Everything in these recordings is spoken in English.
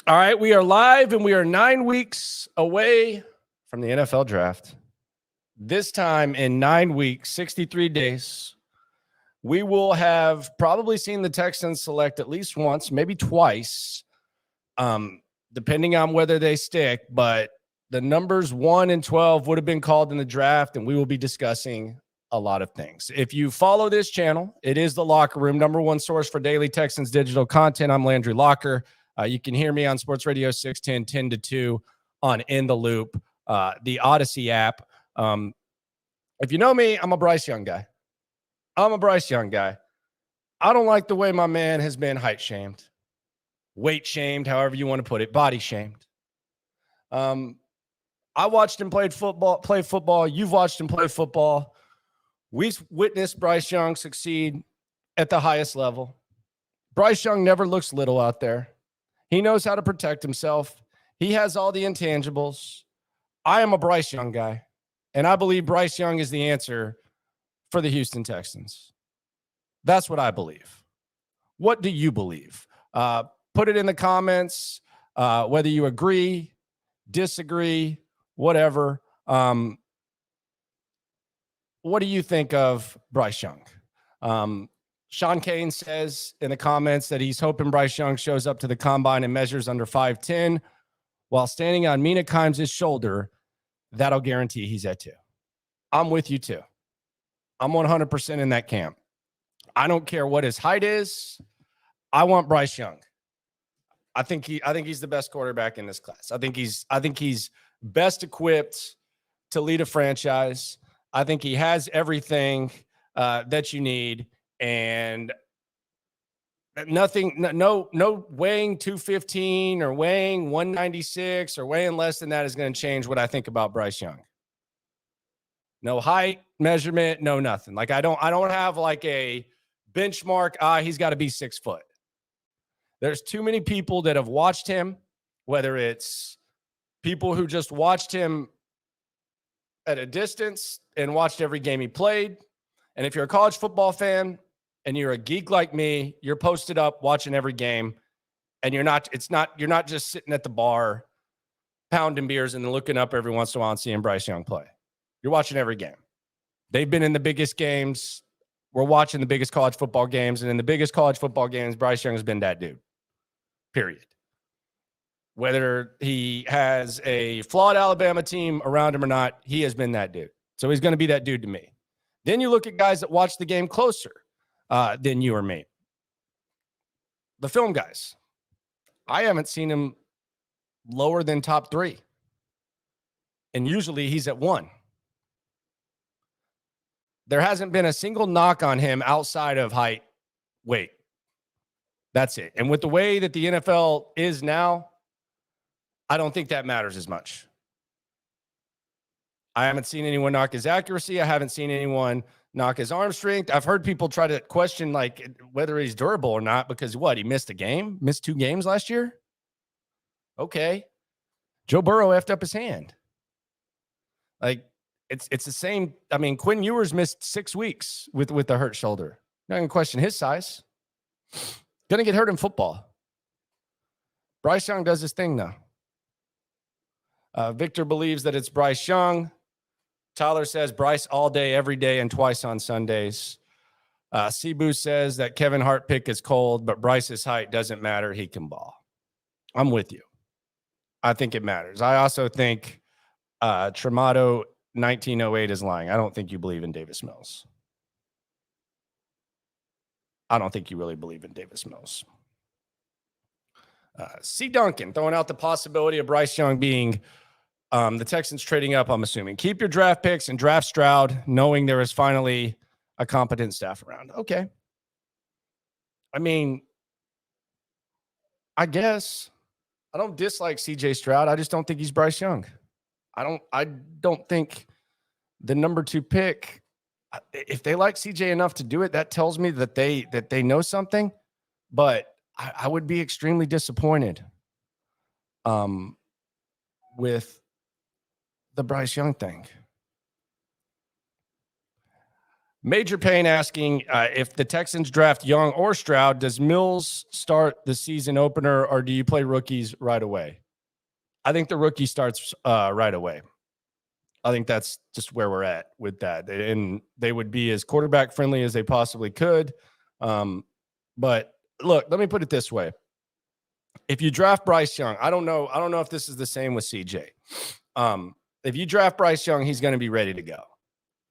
All right, we are live and we are 9 weeks away from the NFL draft. This time in 9 weeks, 63 days, we will have probably seen the Texans select at least once, maybe twice, depending on whether they stick. But the numbers 1 and 12 would have been called in the draft, and we will be discussing a lot of things. If you follow this channel, it is the Locker Room, number one source for daily Texans digital content. I'm Landry Locker. You can hear me on Sports Radio 610, 10 to 2 on In the Loop, the Odyssey app. If you know me, I'm a Bryce Young guy. I don't like the way my man has been height shamed, weight shamed, however you want to put it, body shamed. I watched him play football. You've watched him play football. We've witnessed Bryce Young succeed at the highest level. Bryce Young never looks little out there. He knows how to protect himself. He has all the intangibles. I am a Bryce Young guy, and I believe Bryce Young is the answer for the Houston Texans. That's what I believe. What do you believe? Put it in the comments, whether you agree, disagree, whatever. What do you think of Bryce Young? Sean Kane says in the comments that he's hoping Bryce Young shows up to the combine and measures under 5'10", while standing on Mina Kimes' shoulder. That'll guarantee he's at 2. I'm with you too. I'm 100% in that camp. I don't care what his height is. I want Bryce Young. I think he's the best quarterback in this class. I think he's best equipped to lead a franchise. I think he has everything that you need, and no weighing 215 or weighing 196 or weighing less than that is going to change what I think about Bryce Young. No height measurement, no nothing. Like I don't have like a benchmark. He's got to be 6 foot. There's too many people that have watched him, whether it's people who just watched him at a distance and watched every game he played. And if you're a college football fan and you're a geek like me, you're posted up watching every game, and you're not just sitting at the bar pounding beers and then looking up every once in a while and seeing Bryce Young play. You're watching every game. They've been in the biggest games. We're watching the biggest college football games, and in the biggest college football games, Bryce Young has been that dude. Period. Whether he has a flawed Alabama team around him or not, he has been that dude. So he's going to be that dude to me. Then you look at guys that watch the game closer than you or me. The film guys. I haven't seen him lower than top 3. And usually he's at 1. There hasn't been a single knock on him outside of height, weight. That's it. And with the way that the NFL is now, I don't think that matters as much. I haven't seen anyone knock his accuracy. I haven't seen anyone knock his arm strength. I've heard people try to question like whether he's durable or not because he missed 2 games last year. Okay. Joe Burrow effed up his hand. Like it's the same. I mean, Quinn Ewers missed 6 weeks with the hurt shoulder. Not going to question his size. Going to get hurt in football. Bryce Young does his thing though. Victor believes that it's Bryce Young. Tyler says Bryce all day, every day, and twice on Sundays. Cebu says that Kevin Hart pick is cold, but Bryce's height doesn't matter. He can ball. I'm with you. I think it matters. I also think Tremato 1908 is lying. I don't think you believe in Davis Mills. I don't think you really believe in Davis Mills. C. Duncan throwing out the possibility of Bryce Young being the Texans trading up, I'm assuming. Keep your draft picks and draft Stroud, knowing there is finally a competent staff around. Okay. I mean, I guess I don't dislike CJ Stroud. I just don't think he's Bryce Young. I don't think the number 2 pick, if they like CJ enough to do it, that tells me that they know something, but I would be extremely disappointed with the Bryce Young thing. Major Payne asking if the Texans draft Young or Stroud, does Mills start the season opener or do you play rookies right away? I think the rookie starts right away. I think that's just where we're at with that. And they would be as quarterback friendly as they possibly could. But look, let me put it this way. If you draft Bryce Young, I don't know if this is the same with CJ. If you draft Bryce Young, he's going to be ready to go.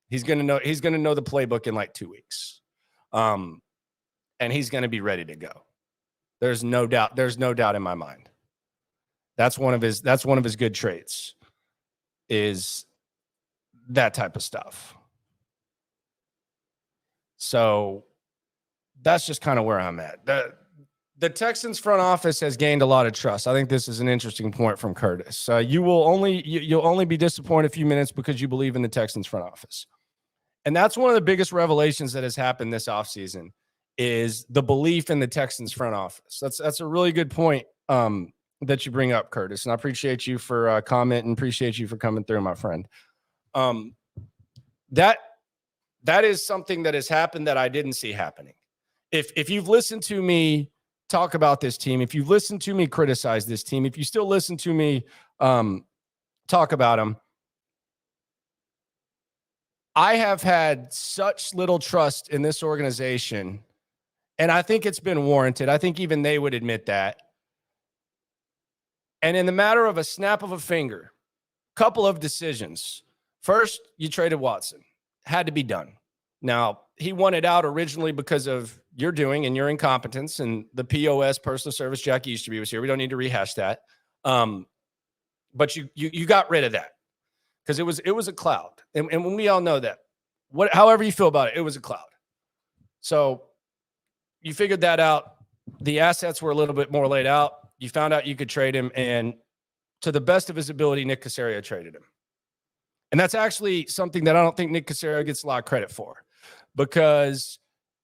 He's going to know the playbook in like 2 weeks. And he's going to be ready to go. There's no doubt in my mind. That's one of his good traits is that type of stuff. So that's just kind of where I'm at. The Texans front office has gained a lot of trust. I think this is an interesting point from Curtis. You'll only be disappointed a few minutes because you believe in the Texans front office. And that's one of the biggest revelations that has happened this offseason is the belief in the Texans front office. That's a really good point that you bring up, Curtis. And I appreciate you for commenting, appreciate you for coming through, my friend. That is something that has happened that I didn't see happening. If you've listened to me talk about this team, if you've listened to me criticize this team, if you still listen to me talk about them, I have had such little trust in this organization, and I think it's been warranted. I think even they would admit that. And in the matter of a snap of a finger, couple of decisions. First, you traded Watson. Had to be done. Now, he wanted out originally because of your doing and your incompetence and the POS, personal service, Jack Easterby was here. We don't need to rehash that. But you got rid of that because it was a cloud. And when we all know that, however you feel about it, it was a cloud. So you figured that out. The assets were a little bit more laid out. You found out you could trade him, and to the best of his ability, Nick Caserio traded him. And that's actually something that I don't think Nick Caserio gets a lot of credit for because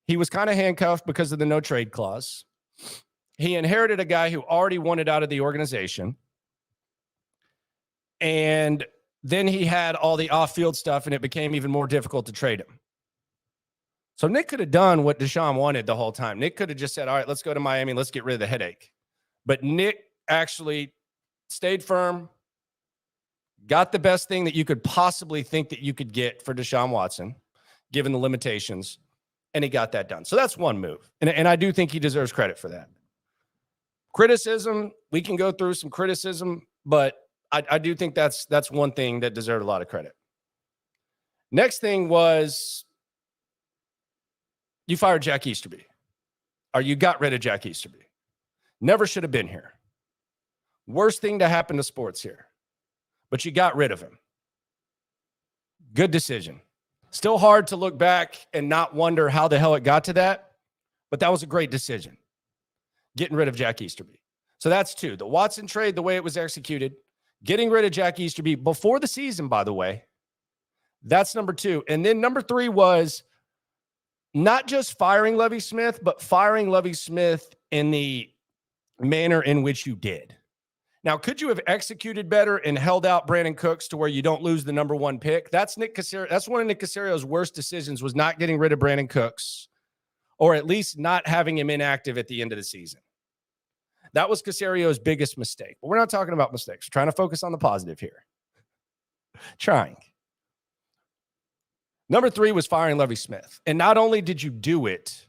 he was kind of handcuffed because of the no trade clause. He inherited a guy who already wanted out of the organization. And then he had all the off-field stuff, and it became even more difficult to trade him. So Nick could have done what Deshaun wanted the whole time. Nick could have just said, all right, let's go to Miami. Let's get rid of the headache. But Nick actually stayed firm, got the best thing that you could possibly think that you could get for Deshaun Watson, given the limitations, and he got that done. So that's one move. And I do think he deserves credit for that. Criticism, we can go through some criticism, but I do think that's one thing that deserved a lot of credit. Next thing was you fired Jack Easterby, or you got rid of Jack Easterby. Never should have been here. Worst thing to happen to sports here. But you got rid of him. Good decision. Still hard to look back and not wonder how the hell it got to that, but that was a great decision, getting rid of Jack Easterby. So that's two. The Watson trade, the way it was executed, getting rid of Jack Easterby before the season, by the way, that's number two. And then number three was not just firing Lovie Smith, but firing Lovie Smith in the manner in which you did. Now, could you have executed better and held out Brandon Cooks to where you don't lose the number one pick? That's Nick Caserio. That's one of Nick Caserio's worst decisions, was not getting rid of Brandon Cooks, or at least not having him inactive at the end of the season. That was Caserio's biggest mistake. But we're not talking about mistakes. We're trying to focus on the positive here. Trying. Number three was firing Lovie Smith. And not only did you do it,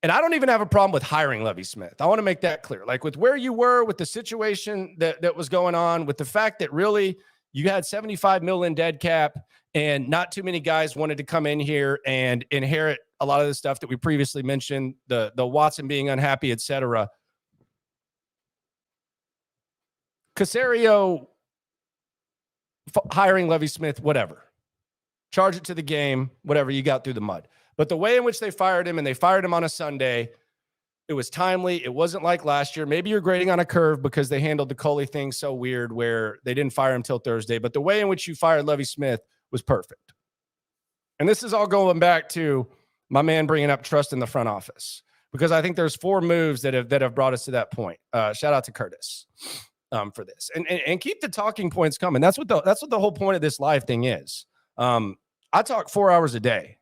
and I don't even have a problem with hiring Lovie Smith. I want to make that clear. Like with where you were, with the situation that was going on, with the fact that really you had $75 million dead cap and not too many guys wanted to come in here and inherit a lot of the stuff that we previously mentioned, the Watson being unhappy, et cetera. Caserio hiring Lovie Smith, whatever. Charge it to the game, whatever, you got through the mud. But the way in which they fired him, and they fired him on a Sunday, it was timely. It wasn't like last year. Maybe you're grading on a curve because they handled the Coley thing so weird where they didn't fire him till Thursday. But the way in which you fired Lovie Smith was perfect. And this is all going back to my man bringing up trust in the front office, because I think there's four moves that have brought us to that point. Shout out to Curtis for this. And keep the talking points coming. That's what the whole point of this live thing is. I talk 4 hours a day.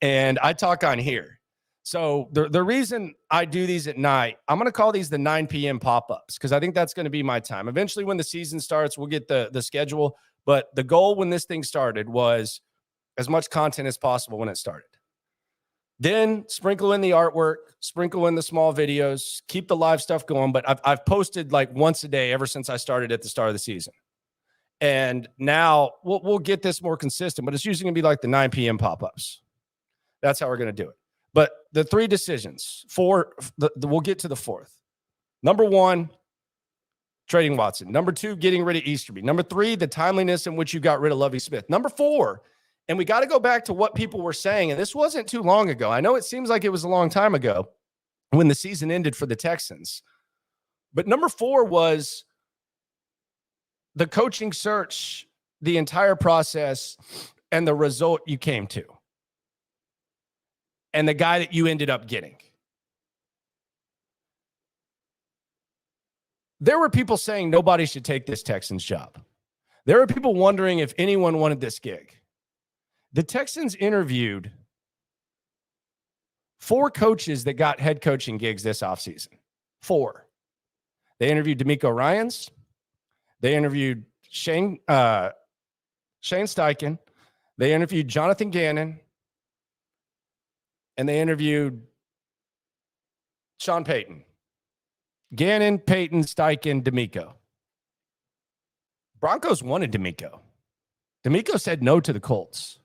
and I talk on here. So the reason I do these at night, I'm going to call these the 9 p.m. pop-ups because I think that's going to be my time. Eventually, when the season starts, we'll get the schedule. But the goal when this thing started was as much content as possible when it started. Then sprinkle in the artwork, sprinkle in the small videos, keep the live stuff going. But I've posted like once a day ever since I started at the start of the season. And now we'll get this more consistent, but it's usually going to be like the 9 p.m. pop-ups. That's how we're going to do it. But the 3 decisions, we'll get to the 4th. Number 1, trading Watson. Number 2, getting rid of Easterby. Number 3, the timeliness in which you got rid of Lovie Smith. Number 4, and we got to go back to what people were saying, and this wasn't too long ago. I know it seems like it was a long time ago when the season ended for the Texans. But number 4 was the coaching search, the entire process, and the result you came to. And the guy that you ended up getting. There were people saying nobody should take this Texans job. There were people wondering if anyone wanted this gig. The Texans interviewed 4 coaches that got head coaching gigs this offseason. 4. They interviewed D'Amico Ryans. They interviewed Shane Steichen. They interviewed Jonathan Gannon. And they interviewed Sean Payton. Gannon, Payton, Steichen, D'Amico. Broncos wanted D'Amico. D'Amico said no to the Colts.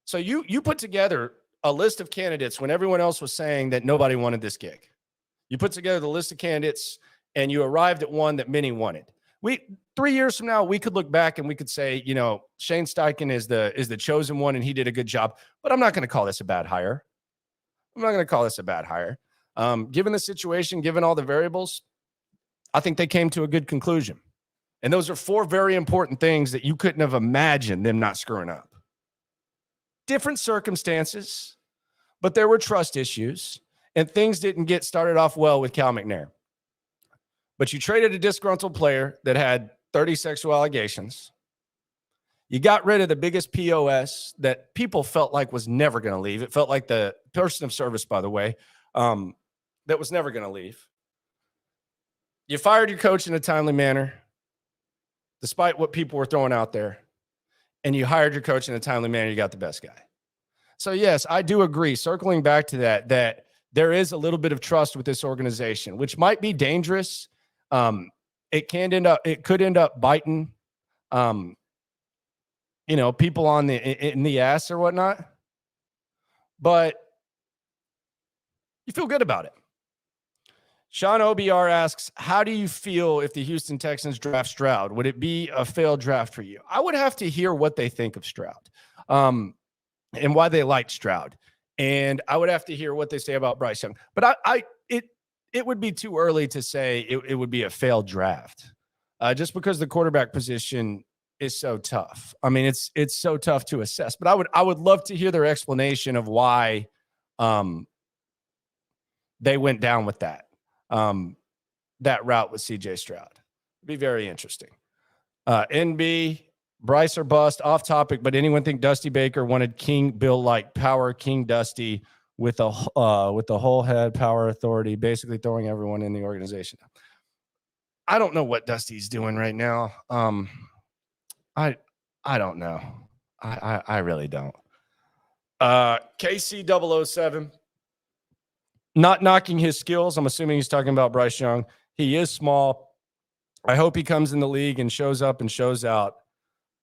So you put together a list of candidates when everyone else was saying that nobody wanted this gig. You put together the list of candidates and you arrived at one that many wanted. 3 years from now, we could look back and we could say, Shane Steichen is the chosen one and he did a good job, but I'm not going to call this a bad hire. Given the situation, given all the variables, I think they came to a good conclusion. And those are 4 very important things that you couldn't have imagined them not screwing up. Different circumstances, but there were trust issues and things didn't get started off well with Cal McNair. But you traded a disgruntled player that had 30 sexual allegations. You got rid of the biggest POS that people felt like was never going to leave. It felt like the person of service, by the way, that was never going to leave. You fired your coach in a timely manner, despite what people were throwing out there. And you hired your coach in a timely manner. You got the best guy. So, yes, I do agree. Circling back to that there is a little bit of trust with this organization, which might be dangerous. It could end up biting, people in the ass or whatnot. But you feel good about it. Sean OBR asks, how do you feel if the Houston Texans draft Stroud? Would it be a failed draft for you? I would have to hear what they think of Stroud, and why they liked Stroud. And I would have to hear what they say about Bryce Young. But it would be too early to say it would be a failed draft, just because the quarterback position is so tough. I mean, it's so tough to assess. But I would love to hear their explanation of why they went down with that route with CJ Stroud. It'd be very interesting. NB, Bryce or bust, off topic, but anyone think Dusty Baker wanted King Bill like power, King Dusty with a whole head power authority, basically throwing everyone in the organization? I don't know what Dusty's doing right now. I don't know. I really don't. KC007. Not knocking his skills. I'm assuming he's talking about Bryce Young. He is small. I hope he comes in the league and shows up and shows out.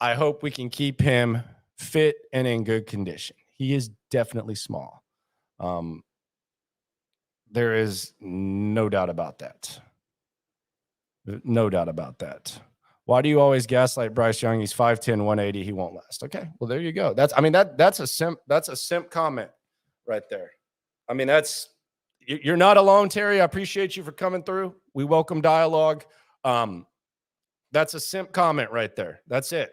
I hope we can keep him fit and in good condition. He is definitely small. There is no doubt about that. No doubt about that. Why do you always gaslight Bryce Young? He's 5'10", 180. He won't last. Okay, well, there you go. That's a simp comment right there. I mean, you're not alone, Terry. I appreciate you for coming through. We welcome dialogue. That's a simp comment right there. That's it.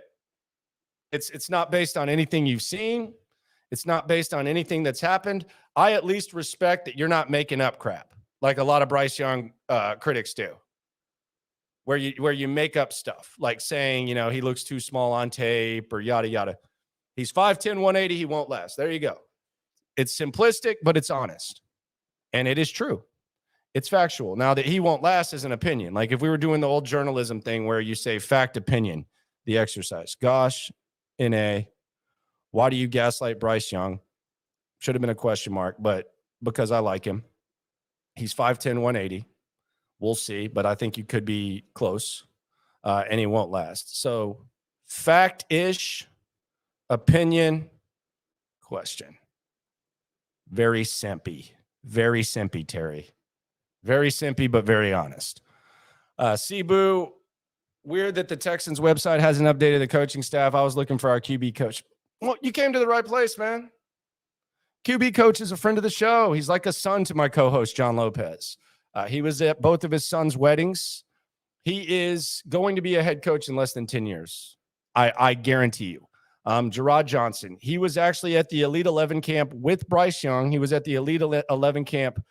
It's not based on anything you've seen. It's not based on anything that's happened. I at least respect that you're not making up crap like a lot of Bryce Young critics do, where you make up stuff like saying, he looks too small on tape or yada, yada. He's 5'10", 180. He won't last. There you go. It's simplistic, but it's honest. And it is true. It's factual. Now, that he won't last is an opinion. Like if we were doing the old journalism thing where you say fact, opinion, the exercise. Gosh, why do you gaslight Bryce Young? Should have been a question mark, but because I like him. He's 5'10", 180. We'll see, but I think you could be close, and he won't last. So fact-ish, opinion, question. Very simpy, Terry. Very simpy, but very honest. Cebu, weird that the Texans website hasn't updated the coaching staff. I was looking for our QB coach. Well, you came to the right place, man. QB coach is a friend of the show. He's like a son to my co-host, John Lopez. He was at both of his sons' weddings. He is going to be a head coach in less than 10 years. I guarantee you. Gerard Johnson, he was actually at the Elite 11 camp with Bryce Young. He was at the Elite 11 camp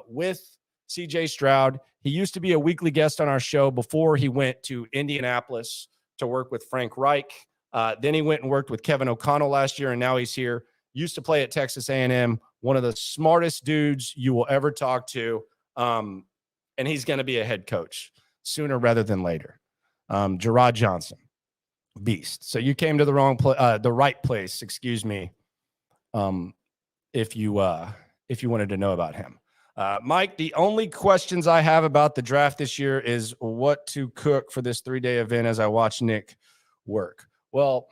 with CJ Stroud. He used to be a weekly guest on our show before he went to Indianapolis to work with Frank Reich. Then he went and worked with Kevin O'Connell last year, and now he's here. Used to play at Texas A&M, one of the smartest dudes you will ever talk to. And he's going to be a head coach sooner rather than later. Gerard Johnson, beast. So you came to the right place, excuse me. If you wanted to know about him. Mike, the only questions I have about the draft this year is what to cook for this 3-day event as I watch Nick work. Well,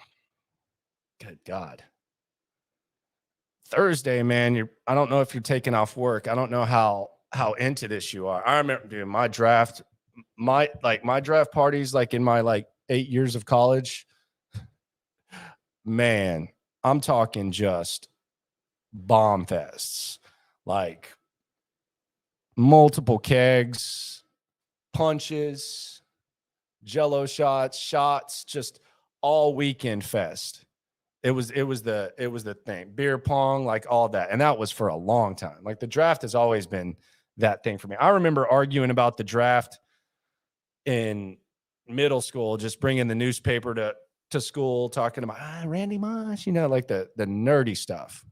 good God. Thursday, man, I don't know if you're taking off work. I don't know how into this you are. I remember doing my draft parties like in my 8 years of college. Man, I'm talking just bomb fests. Like multiple kegs, punches, Jello shots, just all weekend fest. It was the thing. Beer pong, like all that. And that was for a long time. Like the draft has always been that thing for me. I remember arguing about the draft in middle school, just bringing the newspaper to school, talking about Randy Moss, like the nerdy stuff.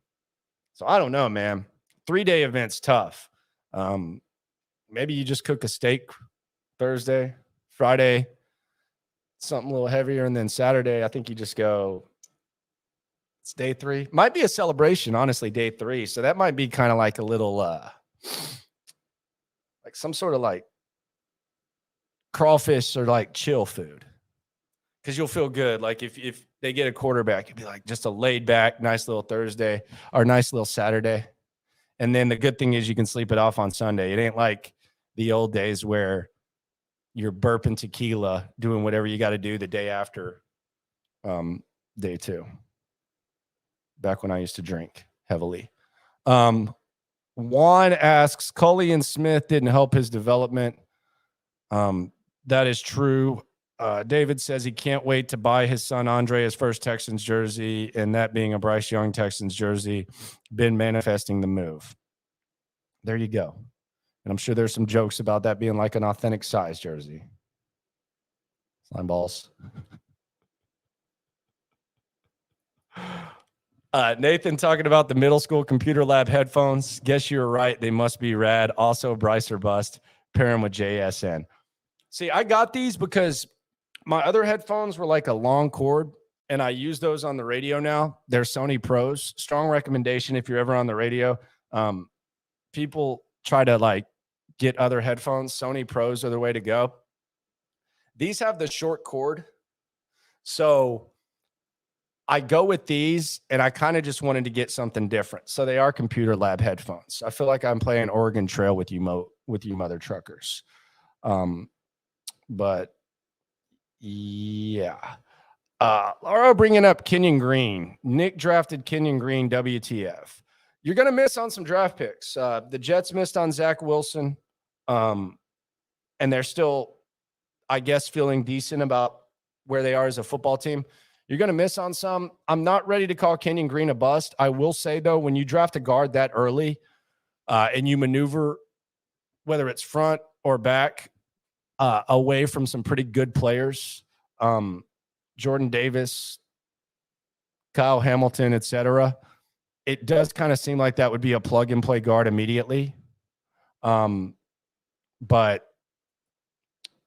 So I don't know, man. 3-day event's tough. Maybe you just cook a steak Thursday, Friday, something a little heavier, and then Saturday, I think you just go. It's day 3. Might be a celebration, honestly, day 3. So that might be kind of like a little, like some sort of like crawfish or like chill food. Because you'll feel good. Like if they get a quarterback, it'd be like just a laid back, nice little Thursday or nice little Saturday. And then the good thing is you can sleep it off on Sunday. It ain't like the old days where you're burping tequila, doing whatever you got to do the day after day 2. Back when I used to drink heavily. Juan asks, Culley and Smith didn't help his development. That is true. David says he can't wait to buy his son Andre his first Texans jersey, and that being a Bryce Young Texans jersey. Been manifesting the move. There you go. And I'm sure there's some jokes about that being like an authentic size jersey. Slime balls. Nathan talking about the middle school computer lab headphones. Guess you were right. They must be rad. Also, Bryce or bust. Pair them with JSN. See, I got these because my other headphones were like a long cord, and I use those on the radio now. They're Sony Pros. Strong recommendation if you're ever on the radio. People try to get other headphones. Sony Pros are the way to go. These have the short cord. So I go with these, and I kind of just wanted to get something different. So they are computer lab headphones. I feel like I'm playing Oregon Trail with you mother truckers. But yeah. Laura bringing up Kenyon Green. Nick drafted Kenyon Green, WTF. You're going to miss on some draft picks. The Jets missed on Zach Wilson. And they're still, I guess, feeling decent about where they are as a football team. You're going to miss on some. I'm not ready to call Kenyon Green a bust. I will say, though, when you draft a guard that early and you maneuver, whether it's front or back, away from some pretty good players, Jordan Davis, Kyle Hamilton, etc., it does kind of seem like that would be a plug-and-play guard immediately. But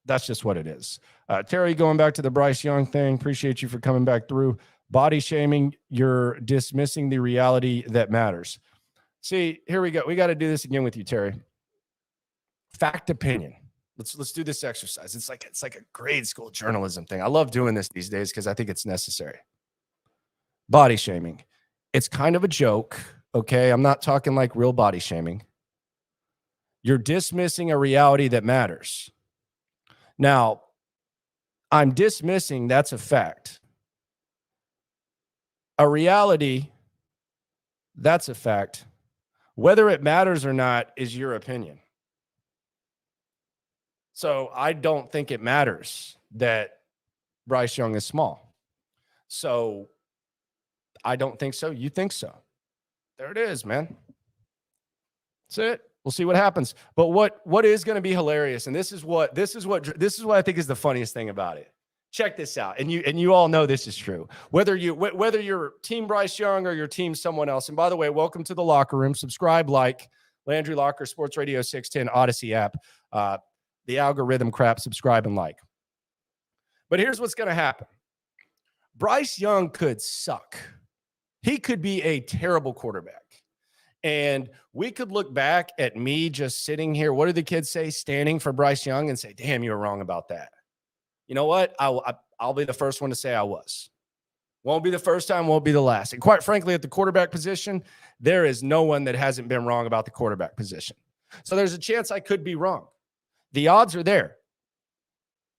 that's just what it is. Terry, going back to the Bryce Young thing, appreciate you for coming back through. Body shaming, you're dismissing the reality that matters. See, here we go. We got to do this again with you, Terry. Fact opinion. Let's do this exercise. It's like a grade school journalism thing. I love doing this these days because I think it's necessary. Body shaming. It's kind of a joke, okay? I'm not talking like real body shaming. You're dismissing a reality that matters. Now, I'm dismissing that's a fact. A reality, that's a fact. Whether it matters or not is your opinion. So I don't think it matters that Bryce Young is small. So I don't think so. You think so. There it is, man. That's it. We'll see what happens. But what is going to be hilarious, and this is what I think is the funniest thing about it. Check this out, and you all know this is true. Whether you're Team Bryce Young or you're Team someone else. And by the way, welcome to the locker room. Subscribe, like Landry Locker, Sports Radio 610, Odyssey app, the algorithm crap. Subscribe and like. But here's what's going to happen. Bryce Young could suck. He could be a terrible quarterback. And we could look back at me just sitting here. What do the kids say? Standing for Bryce Young and say, damn, you were wrong about that. You know what? I'll be the first one to say I was. Won't be the first time, won't be the last. And quite frankly, at the quarterback position, there is no one that hasn't been wrong about the quarterback position. So there's a chance I could be wrong. The odds are there.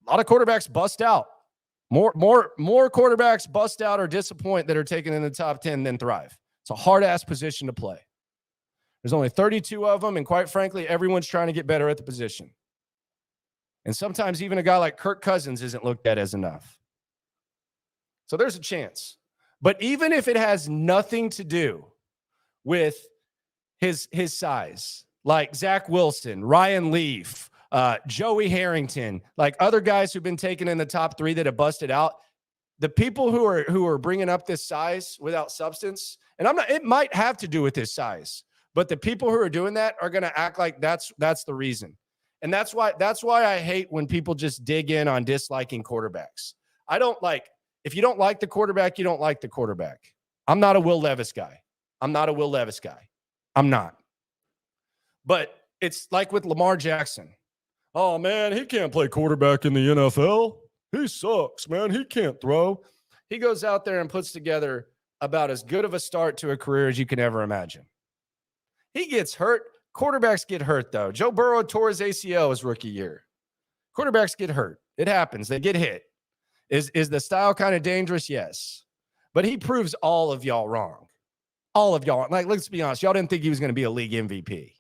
A lot of quarterbacks bust out. More quarterbacks bust out or disappoint that are taken in the top 10 than thrive. It's a hard-ass position to play. There's only 32 of them, and quite frankly, everyone's trying to get better at the position. And sometimes even a guy like Kirk Cousins isn't looked at as enough. So there's a chance. But even if it has nothing to do with his size, like Zach Wilson, Ryan Leaf, Joey Harrington, like other guys who've been taken in the top 3 that have busted out, the people who are bringing up this size without substance, and it might have to do with his size, but the people who are doing that are going to act like that's the reason. And that's why I hate when people just dig in on disliking quarterbacks. I don't like, if you don't like the quarterback, you don't like the quarterback. I'm not a Will Levis guy. I'm not. But it's like with Lamar Jackson. Oh, man, he can't play quarterback in the NFL. He sucks, man. He can't throw. He goes out there and puts together about as good of a start to a career as you can ever imagine. He gets hurt. Quarterbacks get hurt, though. Joe Burrow tore his ACL his rookie year. Quarterbacks get hurt. It happens. They get hit. Is the style kind of dangerous? Yes. But he proves all of y'all wrong. All of y'all. Like, let's be honest. Y'all didn't think he was going to be a league MVP.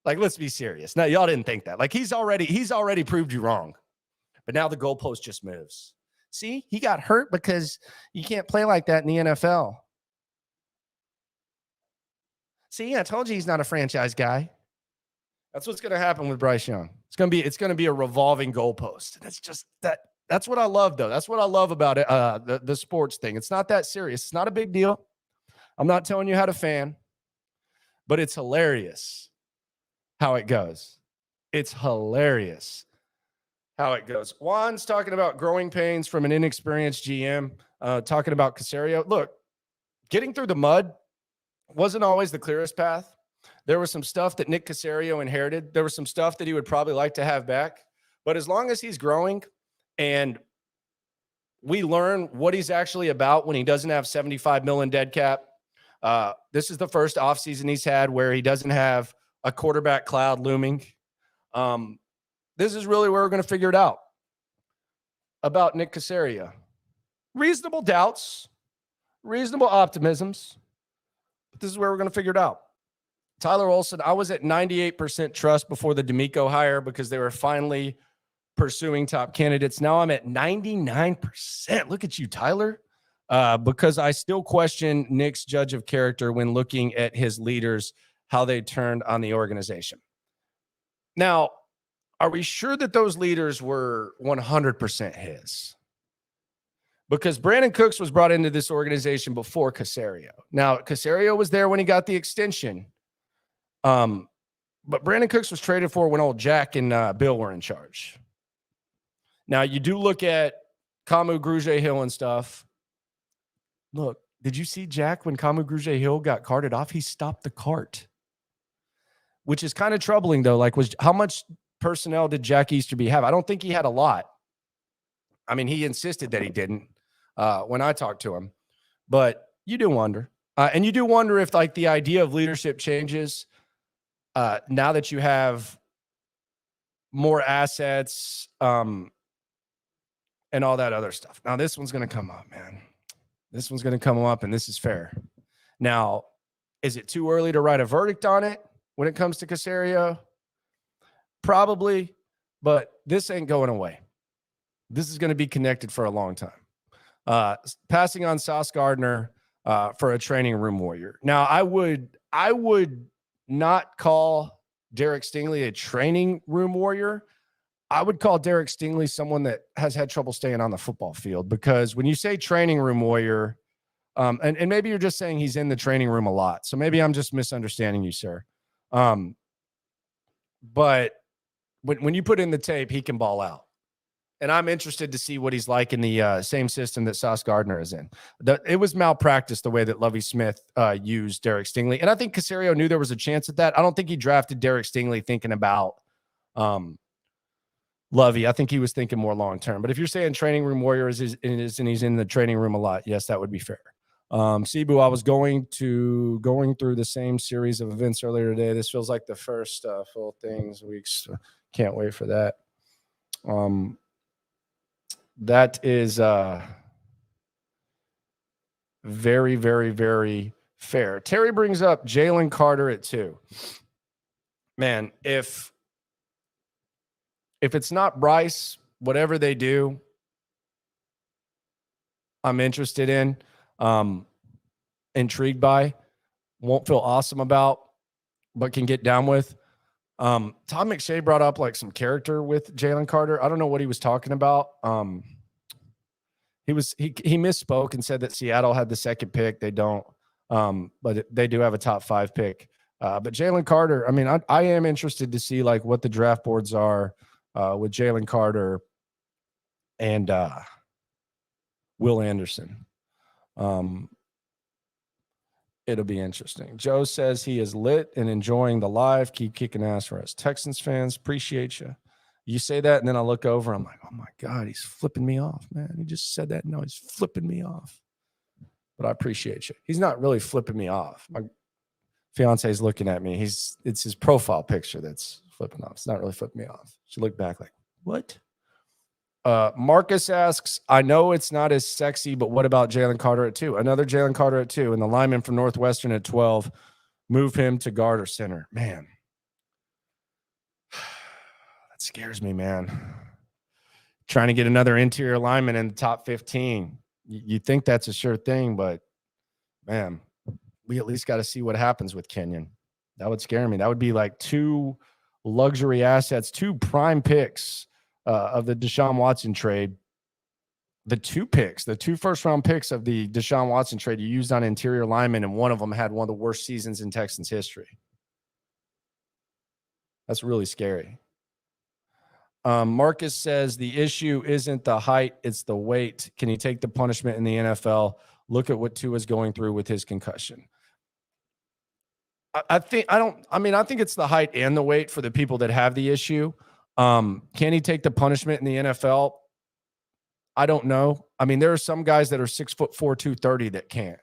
Like, let's be serious. No, y'all didn't think that. Like, he's already proved you wrong. But now the goalpost just moves. See, he got hurt because you can't play like that in the NFL. See, I told you he's not a franchise guy. That's what's going to happen with Bryce Young. It's going to be a revolving goalpost. That's what I love, though. That's what I love about it. The sports thing. It's not that serious. It's not a big deal. I'm not telling you how to fan, but it's hilarious how it goes. It's hilarious how it goes. Juan's talking about growing pains from an inexperienced GM, talking about Caserio. Look, getting through the mud wasn't always the clearest path. There was some stuff that Nick Caserio inherited. There was some stuff that he would probably like to have back. But as long as he's growing and we learn what he's actually about when he doesn't have $75 million dead cap, this is the first offseason he's had where he doesn't have a quarterback cloud looming. This is really where we're going to figure it out about Nick Caserio. Reasonable doubts, reasonable optimisms, but this is where we're going to figure it out. Tyler Olson, I was at 98% trust before the D'Amico hire because they were finally pursuing top candidates. Now I'm at 99%. Look at you, Tyler. Because I still question Nick's judge of character when looking at his leaders, how they turned on the organization. Now, are we sure that those leaders were 100% his? because Brandon Cooks was brought into this organization before Caserio. Now, Caserio was there when he got the extension. But Brandon Cooks was traded for when old Jack and Bill were in charge. Now, you do look at Kamu Grugier-Hill and stuff. Look, did you see Jack when Kamu Grugier-Hill got carted off? He stopped the cart, which is kind of troubling, though. Like, how much personnel did Jack Easterby have? I don't think he had a lot. I mean, he insisted that he didn't when I talked to him. But you do wonder. And you do wonder if, like, the idea of leadership changes now that you have more assets and all that other stuff. Now, this one's going to come up, man. This one's going to come up, and this is fair. Now, is it too early to write a verdict on it when it comes to Caserio? Probably, but this ain't going away. This is going to be connected for a long time. Passing on Sauce Gardner for a training room warrior. Now, I would not call Derek Stingley a training room warrior. I would call Derek Stingley someone that has had trouble staying on the football field, because when you say training room warrior, and maybe you're just saying he's in the training room a lot. So maybe I'm just misunderstanding you, sir. But when you put in the tape, he can ball out. And I'm interested to see what he's like in the same system that Sauce Gardner is in. It was malpractice the way that Lovie Smith used Derek Stingley. And I think Caserio knew there was a chance at that. I don't think he drafted Derek Stingley thinking about Lovie. I think he was thinking more long-term. But if you're saying training room warrior and he's in the training room a lot, yes, that would be fair. Cebu, I was going through the same series of events earlier today. This feels like the first full things weeks. Can't wait for that. That is very, very, very fair. Terry brings up Jalen Carter at 2. Man, if it's not Bryce, whatever they do, I'm interested in, intrigued by, won't feel awesome about, but can get down with. Tom McShay brought up like some character with Jalen Carter. I don't know what he was talking about. He misspoke and said that Seattle had the second pick. They don't, but they do have a top 5 pick. But Jalen Carter, I mean, I am interested to see like what the draft boards are with Jalen Carter and Will Anderson. It'll be interesting. Joe says he is lit and enjoying the live. Keep kicking ass for us Texans fans. Appreciate you. You say that, and then I look over. I'm like, oh, my God, he's flipping me off, man. He just said that. No, he's flipping me off. But I appreciate you. He's not really flipping me off. My fiance is looking at me. It's his profile picture that's flipping off. It's not really flipping me off. She looked back like, what? Marcus asks, I know it's not as sexy, but what about Jalen Carter at 2? Another Jalen Carter at 2, and the lineman from Northwestern at 12. Move him to guard or center. Man, that scares me, man. Trying to get another interior lineman in the top 15. You think that's a sure thing, but, man, we at least got to see what happens with Kenyon. That would scare me. That would be like 2 luxury assets, 2 prime picks of the Deshaun Watson trade. The 2 first-round picks of the Deshaun Watson trade you used on interior linemen, and one of them had one of the worst seasons in Texans history. That's really scary. Marcus says the issue isn't the height, it's the weight. Can he take the punishment in the NFL? Look at what Tua's going through with his concussion. I think it's the height and the weight for the people that have the issue. Can he take the punishment in the NFL? I don't know. I mean, there are some guys that are 6'4", 230 that can't.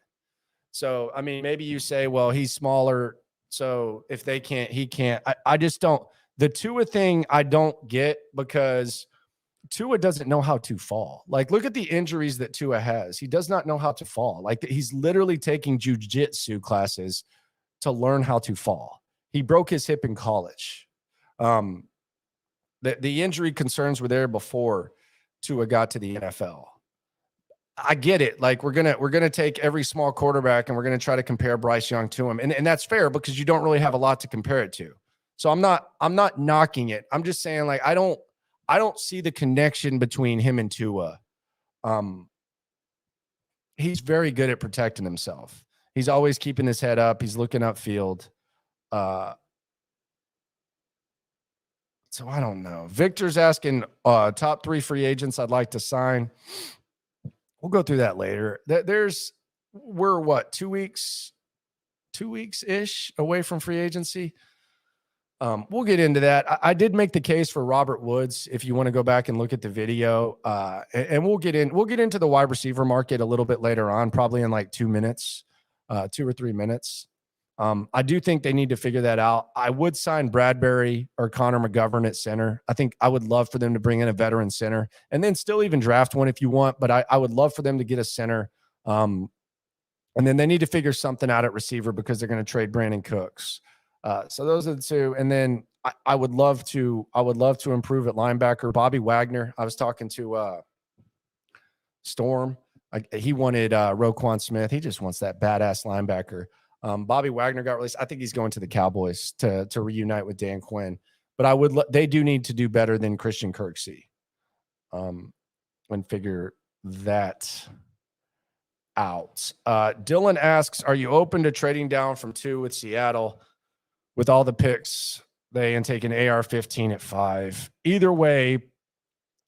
So, I mean, maybe you say, well, he's smaller, so if they can't, he can't. I just don't. The Tua thing I don't get, because Tua doesn't know how to fall. Like, look at the injuries that Tua has. He does not know how to fall. Like, he's literally taking jiu-jitsu classes to learn how to fall. He broke his hip in college. The injury concerns were there before Tua got to the NFL. I get it. Like, we're gonna take every small quarterback and we're gonna try to compare Bryce Young to him, and that's fair because you don't really have a lot to compare it to. So I'm not knocking it. I'm just saying, like, I don't see the connection between him and Tua. he's very good at protecting himself. He's always keeping his head up. He's looking upfield. So I don't know. Victor's asking top 3 free agents I'd like to sign. We'll go through that later. We're what, 2 weeks ish away from free agency. We'll get into that. I did make the case for Robert Woods. If you want to go back and look at the video, and we'll get into the wide receiver market a little bit later on, probably in like 2 minutes, 2 or 3 minutes. I do think they need to figure that out. I would sign Bradbury or Connor McGovern at center. I think I would love for them to bring in a veteran center and then still even draft one if you want, but I would love for them to get a center. And then they need to figure something out at receiver because they're going to trade Brandon Cooks. So those are the two. And then I would love to improve at linebacker. Bobby Wagner. I was talking to Storm. He wanted Roquan Smith. He just wants that badass linebacker. Bobby Wagner got released. I think he's going to the Cowboys to reunite with Dan Quinn. But they do need to do better than Christian Kirksey. And figure that out. Dylan asks, are you open to trading down from 2 with Seattle with all the picks and take an AR-15 at 5? Either way,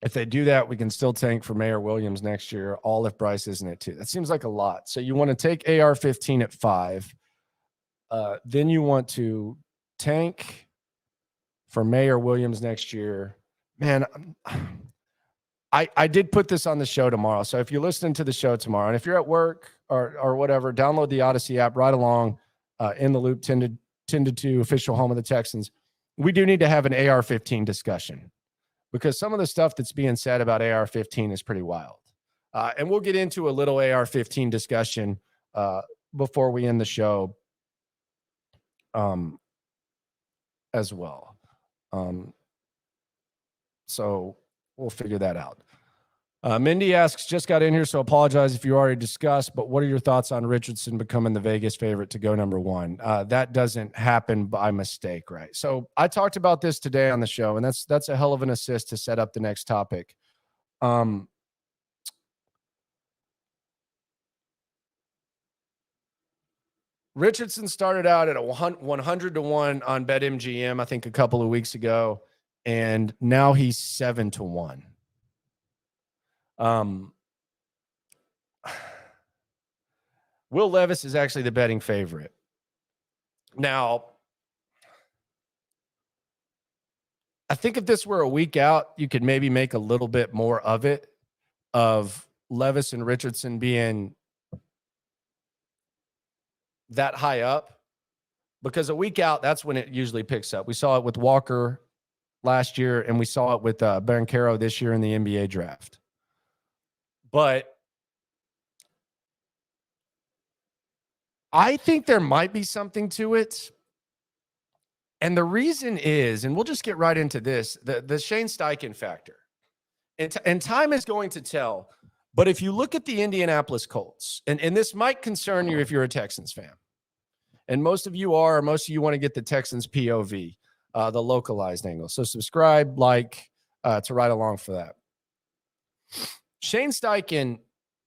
if they do that, we can still tank for Mayor Williams next year, all if Bryce isn't at 2. That seems like a lot. So you want to take AR-15 at 5. Then you want to tank for Mayor Williams next year. Man, I did put this on the show tomorrow. So if you're listening to the show tomorrow, and if you're at work or whatever, download the Odyssey app right along in the loop 10 to 2 official home of the Texans. We do need to have an AR-15 discussion because some of the stuff that's being said about AR-15 is pretty wild. And we'll get into a little AR-15 discussion before we end the show as well. So we'll figure that out. Mindy asks, just got in here, so apologize if you already discussed, but what are your thoughts on Richardson becoming the Vegas favorite to go number 1? That doesn't happen by mistake, right? So I talked about this today on the show, and that's a hell of an assist to set up the next topic. Richardson started out at a 100-1 on BetMGM, I think a couple of weeks ago, and now he's 7-1. Will Levis is actually the betting favorite. Now, I think if this were a week out, you could maybe make a little bit more of it, of Levis and Richardson being that high up, because a week out, that's when it usually picks up. We saw it with Walker last year, and we saw it with Bancaro this year in the NBA draft. But I think there might be something to it. And the reason is, and we'll just get right into this, the Shane Steichen factor. And time is going to tell. But if you look at the Indianapolis Colts, and this might concern you if you're a Texans fan, and most of you are, or most of you want to get the Texans POV, the localized angle. So subscribe, to ride along for that. Shane Steichen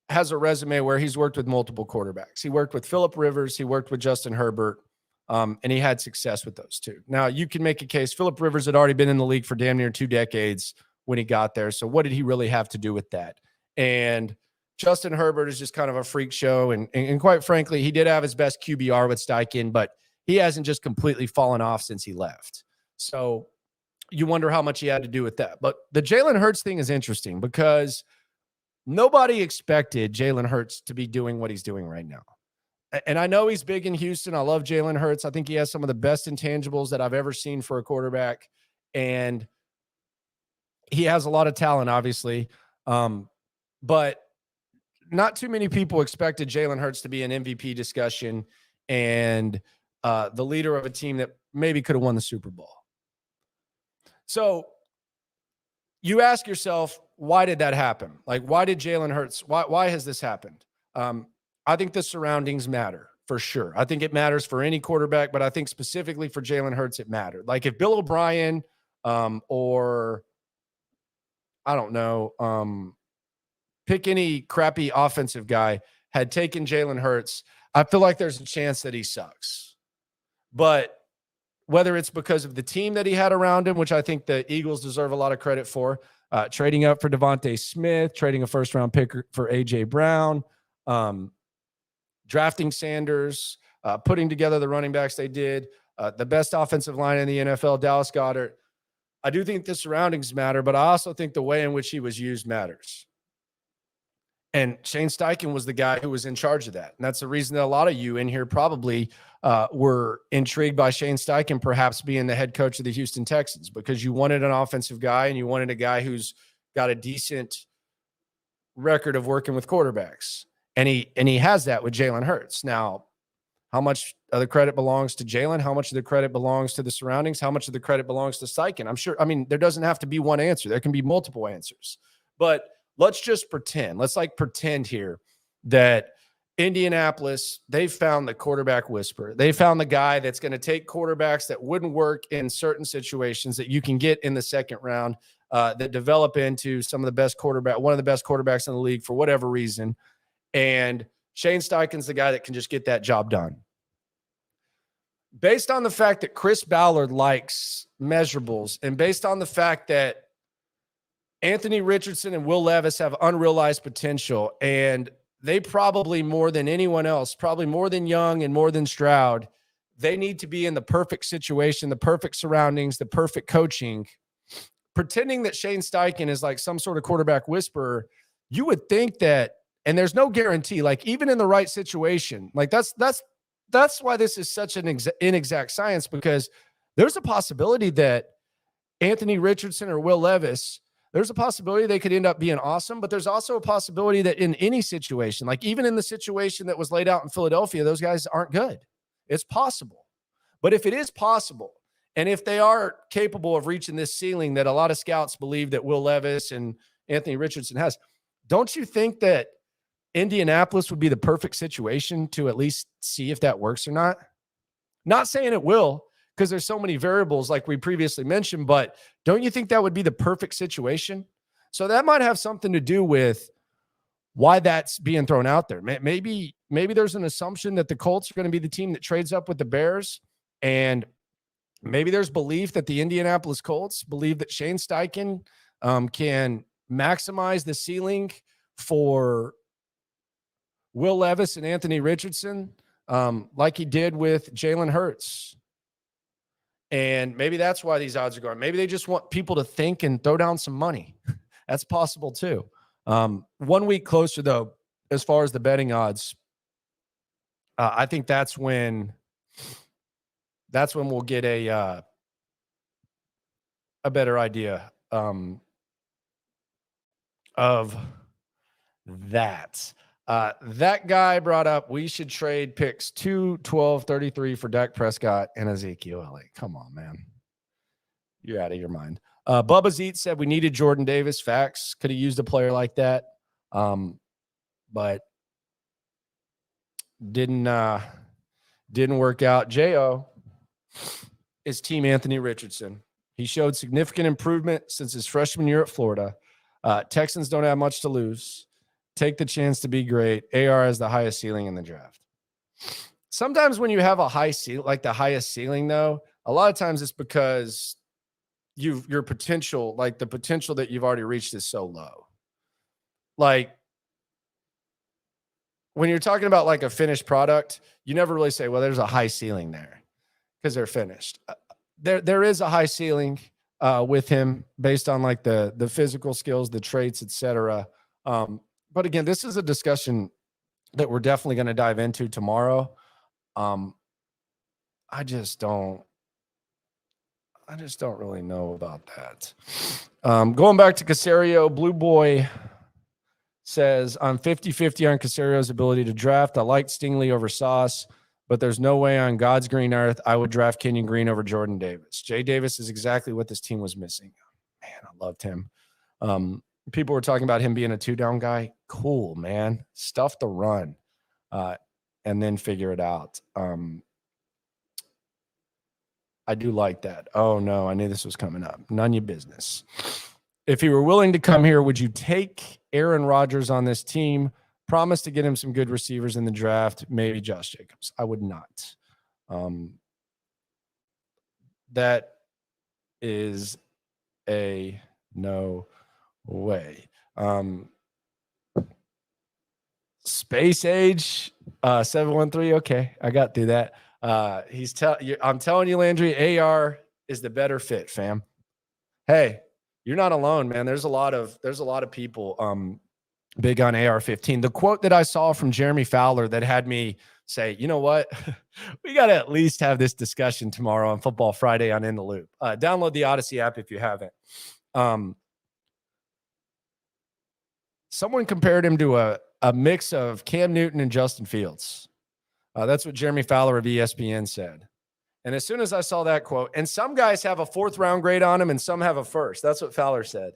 has a resume where he's worked with multiple quarterbacks. He worked with Phillip Rivers. He worked with Justin Herbert, and he had success with those two. Now, you can make a case. Phillip Rivers had already been in the league for damn near 2 decades when he got there. So what did he really have to do with that? And Justin Herbert is just kind of a freak show. And quite frankly, he did have his best QBR with Steichen, but he hasn't just completely fallen off since he left. So you wonder how much he had to do with that. But the Jalen Hurts thing is interesting because nobody expected Jalen Hurts to be doing what he's doing right now. And I know he's big in Houston. I love Jalen Hurts. I think he has some of the best intangibles that I've ever seen for a quarterback. And he has a lot of talent, obviously. But not too many people expected Jalen Hurts to be an MVP discussion and the leader of a team that maybe could have won the Super Bowl. So you ask yourself, why did that happen? Like, why did Jalen Hurts, why has this happened? I think the surroundings matter for sure. I think it matters for any quarterback, but I think specifically for Jalen Hurts, it mattered. Like if Bill O'Brien or I don't know, pick any crappy offensive guy, had taken Jalen Hurts, I feel like there's a chance that he sucks. But whether it's because of the team that he had around him, which I think the Eagles deserve a lot of credit for, trading up for Devontae Smith, trading a first-round pick for A.J. Brown, drafting Sanders, putting together the running backs they did, the best offensive line in the NFL, Dallas Goedert. I do think the surroundings matter, but I also think the way in which he was used matters. And Shane Steichen was the guy who was in charge of that. And that's the reason that a lot of you in here probably were intrigued by Shane Steichen perhaps being the head coach of the Houston Texans, because you wanted an offensive guy and you wanted a guy who's got a decent record of working with quarterbacks. And he has that with Jalen Hurts. Now, how much of the credit belongs to Jalen? How much of the credit belongs to the surroundings? How much of the credit belongs to Steichen? I'm sure, I mean, there doesn't have to be one answer. There can be multiple answers. But let's just pretend. Let's pretend here that Indianapolis, they found the quarterback whisperer. They found the guy that's going to take quarterbacks that wouldn't work in certain situations that you can get in the second round, that develop into one of the best quarterbacks in the league for whatever reason. And Shane Steichen's the guy that can just get that job done. Based on the fact that Chris Ballard likes measurables, and based on the fact that Anthony Richardson and Will Levis have unrealized potential, and they probably more than anyone else, probably more than Young and more than Stroud, they need to be in the perfect situation, the perfect surroundings, the perfect coaching. Pretending that Shane Steichen is like some sort of quarterback whisperer, you would think that, and there's no guarantee, like even in the right situation, like that's why this is such an inexact science, because there's a possibility that Anthony Richardson or Will Levis, there's a possibility they could end up being awesome, but there's also a possibility that in any situation, like even in the situation that was laid out in Philadelphia, those guys aren't good. It's possible. But if it is possible, and if they are capable of reaching this ceiling that a lot of scouts believe that Will Levis and Anthony Richardson has, don't you think that Indianapolis would be the perfect situation to at least see if that works or not? Not saying it will, because there's so many variables like we previously mentioned, but don't you think that would be the perfect situation? So that might have something to do with why that's being thrown out there. Maybe there's an assumption that the Colts are going to be the team that trades up with the Bears, and maybe there's belief that the Indianapolis Colts believe that Shane Steichen can maximize the ceiling for Will Levis and Anthony Richardson, like he did with Jalen Hurts. And maybe that's why these odds are going. Maybe they just want people to think and throw down some money. That's possible too. 1 week closer, though, as far as the betting odds, I think that's when we'll get a better idea of that. That guy brought up we should trade picks 2, 12, 33 for Dak Prescott and Ezekiel Elliott. Come on, man. You're out of your mind. Bubba's Eat said we needed Jordan Davis. Facts. Could have used a player like that. But didn't work out. J.O. is Team Anthony Richardson. He showed significant improvement since his freshman year at Florida. Texans don't have much to lose. Take the chance to be great. AR has the highest ceiling in the draft. Sometimes when you have a high ceiling, like the highest ceiling, though, a lot of times it's because your potential, like the potential that you've already reached is so low. Like when you're talking about like a finished product, you never really say, well, there's a high ceiling there because they're finished. There is a high ceiling with him based on like the physical skills, the traits, etc. But again, this is a discussion that we're definitely going to dive into tomorrow. I just don't really know about that. Going back to Caserio, Blue Boy says, I'm 50-50 on Caserio's ability to draft. I liked Stingley over Sauce, but there's no way on God's green earth I would draft Kenyon Green over Jordan Davis. Jay Davis is exactly what this team was missing. Man, I loved him. People were talking about him being a 2-down guy. Cool, man. Stuff the run and then figure it out. I do like that. Oh, no, I knew this was coming up. None of your business. If he were willing to come here, would you take Aaron Rodgers on this team? promise to get him some good receivers in the draft, maybe Josh Jacobs. I would not. That is a no way. Space Age 713. Okay, I got through that. I'm telling you, Landry, AR is the better fit, fam. Hey, you're not alone, man. There's a lot of people big on AR-15. The quote that I saw from Jeremy Fowler that had me say, you know what, we got to at least have this discussion tomorrow on Football Friday on In the Loop. Download the Odyssey app if you haven't. Someone compared him to a mix of Cam Newton and Justin Fields. That's what Jeremy Fowler of ESPN said. And as soon as I saw that quote, and some guys have a 4th round grade on him and some have a 1st. That's what Fowler said.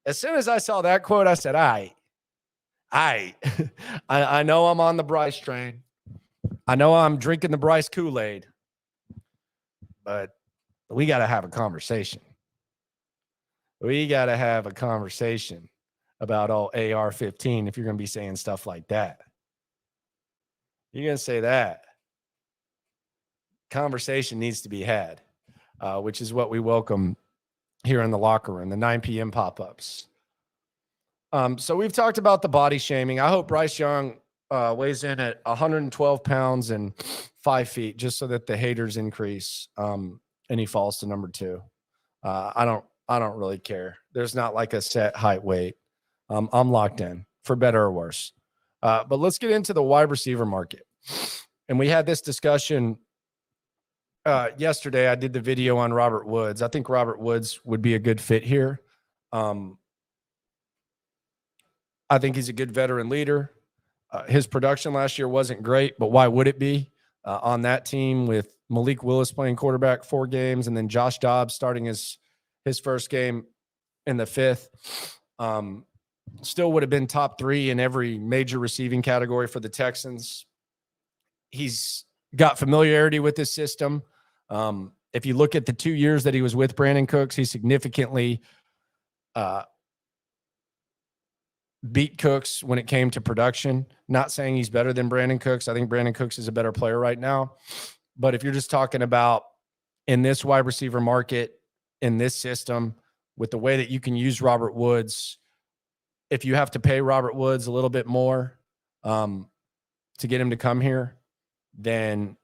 As soon as I saw that quote, I said, I know I'm on the Bryce train. I know I'm drinking the Bryce Kool-Aid, but we got to have a conversation. We got to have a conversation about all AR-15 if you're going to be saying stuff like that. You're going to say that. Conversation needs to be had, which is what we welcome here in the locker room, the 9 p.m. pop-ups. So we've talked about the body shaming. I hope Bryce Young weighs in at 112 pounds and 5 feet just so that the haters increase and he falls to number 2. I don't really care. There's not like a set height weight. I'm locked in for better or worse. But let's get into the wide receiver market. And we had this discussion yesterday. I did the video on Robert Woods. I think Robert Woods would be a good fit here. I think he's a good veteran leader. His production last year wasn't great, but why would it be on that team with Malik Willis playing quarterback 4 games and then Josh Dobbs starting his first game in the 5th? Still would have been top 3 in every major receiving category for the Texans. He's got familiarity with this system. If you look at the 2 years that he was with Brandon Cooks, he significantly beat Cooks when it came to production. Not saying he's better than Brandon Cooks. I think Brandon Cooks is a better player right now. But if you're just talking about in this wide receiver market, in this system, with the way that you can use Robert Woods, if you have to pay Robert Woods a little bit more to get him to come here, then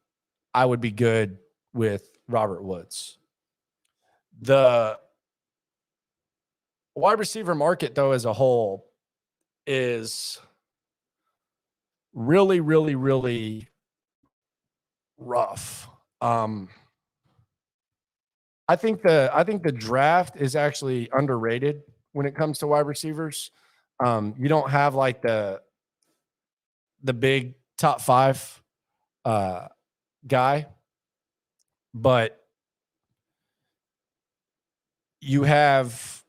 I would be good with Robert Woods. The wide receiver market, though, as a whole is really, really, really rough. I think the draft is actually underrated when it comes to wide receivers. You don't have like the big top 5 guy, but you have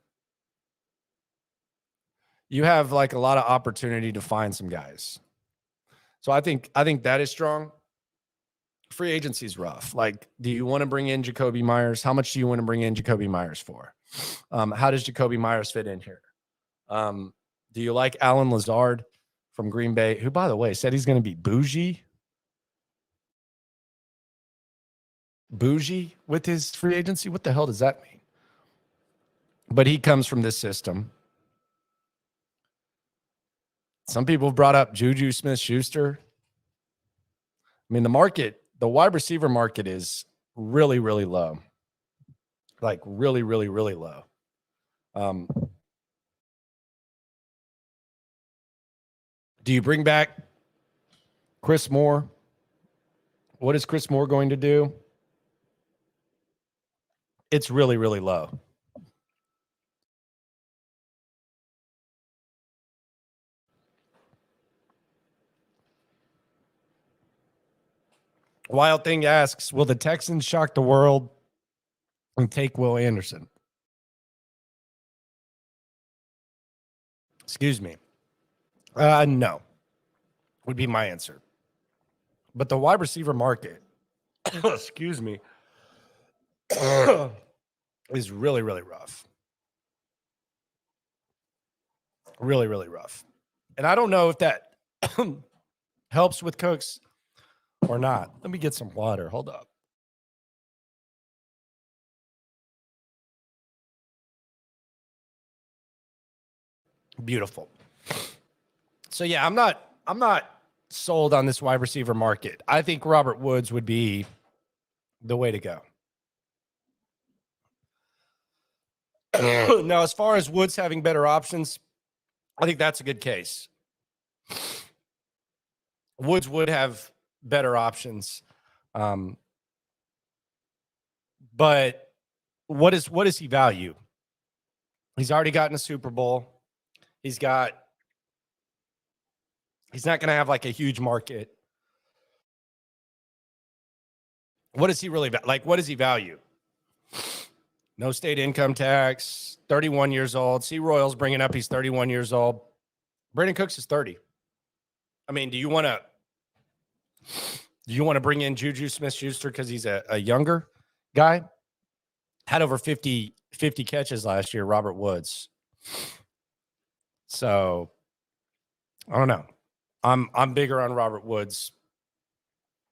like a lot of opportunity to find some guys. So I think that is strong. Free agency is rough. Like, do you want to bring in Jacoby Myers? How much do you want to bring in Jacoby Myers for? How does Jacoby Myers fit in here? Do you like Alan Lazard from Green Bay, who, by the way, said he's going to be bougie with his free agency? What the hell does that mean? But he comes from this system. Some people have brought up Juju Smith-Schuster. I mean, the wide receiver market is really, really low. Like really, really, really low. Do you bring back Chris Moore? What is Chris Moore going to do? It's really, really low. Wild Thing asks, will the Texans shock the world and take Will Anderson? Excuse me. No, would be my answer. But the wide receiver market, excuse me, is really, really rough. Really, really rough. And I don't know if that helps with Cooks or not. Let me get some water. Hold up. Beautiful. So yeah, I'm not sold on this wide receiver market. I think Robert Woods would be the way to go. Now, as far as Woods having better options, I think that's a good case. Woods would have better options. But what does he value? He's already gotten a Super Bowl. He's not going to have like a huge market. What does he really like? What does he value? No state income tax, 31 years old. C. Royal's bringing up he's 31 years old. Brandon Cooks is 30. I mean, do you want to bring in Juju Smith-Schuster because he's a younger guy? Had over 50 catches last year, Robert Woods. So I don't know. I'm bigger on Robert Woods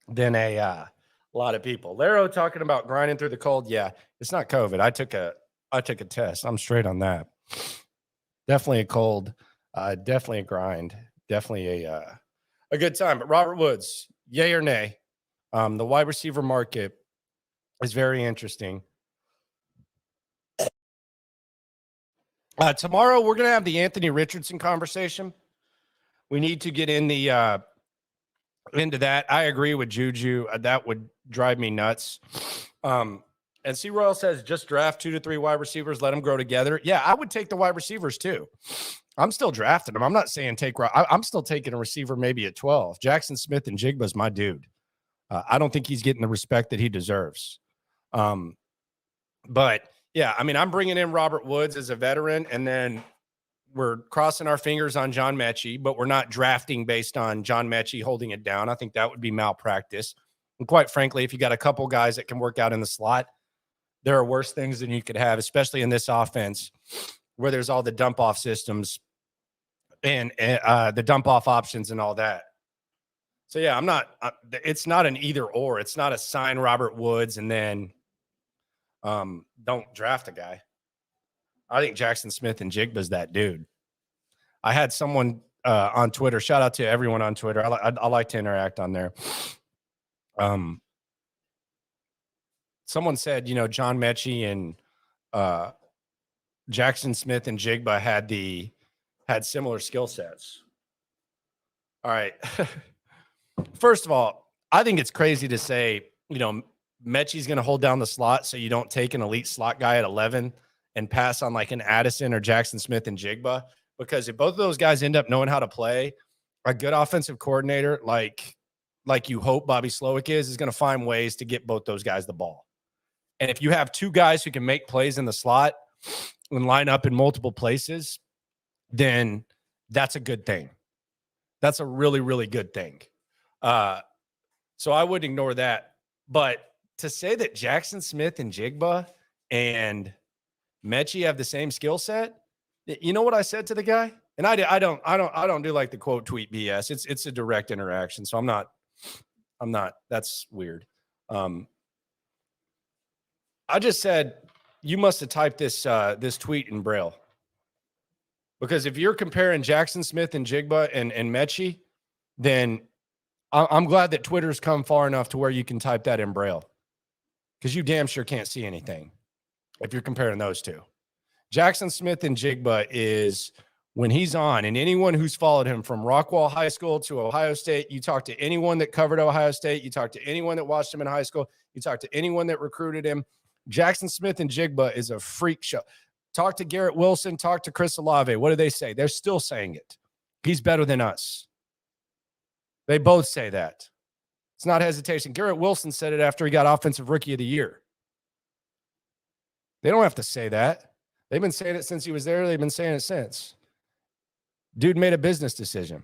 than a lot of people. Laro talking about grinding through the cold. Yeah, it's not COVID. I took a test. I'm straight on that. Definitely a cold. Definitely a grind. Definitely a good time. But Robert Woods, yay or nay? The wide receiver market is very interesting. Tomorrow we're gonna have the Anthony Richardson conversation. We need to get in the into that. I agree with Juju. That would drive me nuts. And C. Royal says just draft 2 to 3 wide receivers, let them grow together. Yeah, I would take the wide receivers too. I'm still drafting them. I'm not saying I'm still taking a receiver maybe at 12. Jackson Smith and Jigba's my dude. I don't think he's getting the respect that he deserves. But yeah, I mean, I'm bringing in Robert Woods as a veteran, and then we're crossing our fingers on John Mechie, but we're not drafting based on John Mechie holding it down. I think that would be malpractice. And quite frankly, if you got a couple guys that can work out in the slot, there are worse things than you could have, especially in this offense where there's all the dump off systems and the dump off options and all that. So yeah, it's not an either or. It's not a sign Robert Woods and then don't draft a guy. I think Jackson Smith and Jigba's that dude. I had someone on Twitter. Shout out to everyone on Twitter. I like to interact on there. Someone said, John Mechie and Jackson Smith and Jigba had similar skill sets. All right. First of all, I think it's crazy to say, Mechie's going to hold down the slot so you don't take an elite slot guy at 11 and pass on like an Addison or Jackson Smith and Jigba, because if both of those guys end up knowing how to play, a good offensive coordinator like you hope Bobby Slowick is going to find ways to get both those guys the ball. And if you have 2 guys who can make plays in the slot and line up in multiple places, then that's a good thing. That's a really, really good thing. So I would ignore that. But to say that Jackson Smith and Jigba and Mechie have the same skill set, you know what I said to the guy? And I don't do like the quote tweet BS. It's a direct interaction. So I'm not, that's weird. I just said, you must have typed this tweet in Braille. Because if you're comparing Jackson Smith and Jigba and Mechie, then I'm glad that Twitter's come far enough to where you can type that in Braille. Because you damn sure can't see anything if you're comparing those two. Jackson Smith and Jigba is when he's on, and anyone who's followed him from Rockwall High School to Ohio State, you talk to anyone that covered Ohio State, you talk to anyone that watched him in high school, you talk to anyone that recruited him, Jackson Smith and Jigba is a freak show. Talk to Garrett Wilson, talk to Chris Olave. What do they say? They're still saying it. He's better than us. They both say that. It's not hesitation. Garrett Wilson said it after he got Offensive Rookie of the Year. They don't have to say that. They've been saying it since he was there. They've been saying it since. Dude made a business decision.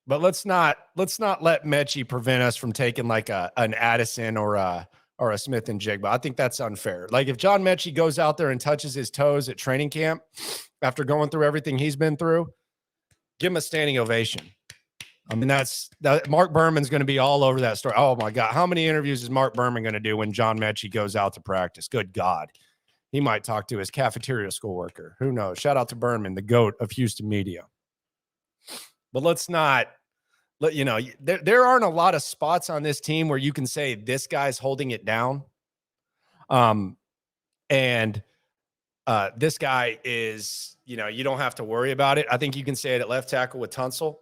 But let's not let Mechie prevent us from taking like an Addison or a Smith and Jigba. I think that's unfair. Like if John Mechie goes out there and touches his toes at training camp after going through everything he's been through, Give him a standing ovation. I mean, that Mark Berman's going to be all over that story. Oh my God. How many interviews is Mark Berman going to do when John Mechie goes out to practice? Good God. He might talk to his cafeteria school worker. Who knows? Shout out to Berman, the GOAT of Houston media. But let's not there aren't a lot of spots on this team where you can say this guy's holding it down. And this guy is, you don't have to worry about it. I think you can say it at left tackle with Tunsil.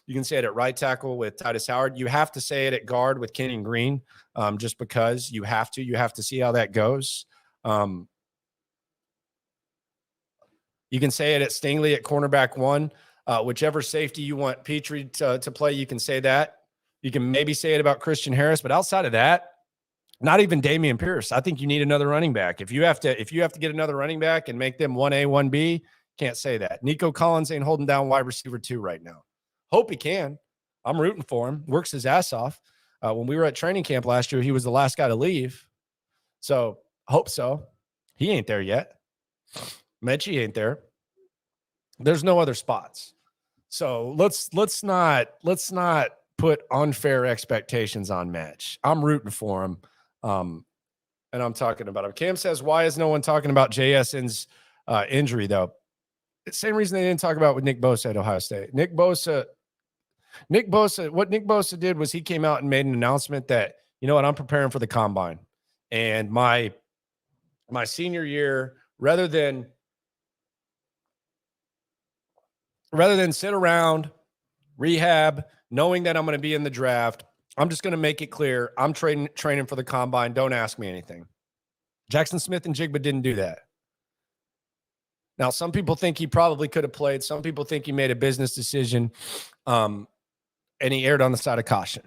You can say it at right tackle with Titus Howard. You have to say it at guard with Kenyon Green, just because you have to see how that goes. You can say it at Stingley at cornerback 1. Whichever safety you want Petrie to play, you can say that. You can maybe say it about Christian Harris, but outside of that, not even Damian Pierce. I think you need another running back. If you have to get another running back and make them 1A, 1B, can't say that. Nico Collins ain't holding down wide receiver 2 right now. Hope he can. I'm rooting for him. Works his ass off. When we were at training camp last year, he was the last guy to leave. So hope so. He ain't there yet. Mechie ain't there. There's no other spots. So let's not put unfair expectations on Mech. I'm rooting for him. And I'm talking about him. Cam says, why is no one talking about JSN's injury, though? Same reason they didn't talk about with Nick Bosa at Ohio State. What Nick Bosa did was he came out and made an announcement that, you know what, I'm preparing for the combine. And my senior year, rather than sit around, rehab, knowing that I'm going to be in the draft, I'm just going to make it clear I'm training for the combine. Don't ask me anything. Jackson Smith and Jigba didn't do that. Now, some people think he probably could have played. Some people think he made a business decision, and he erred on the side of caution.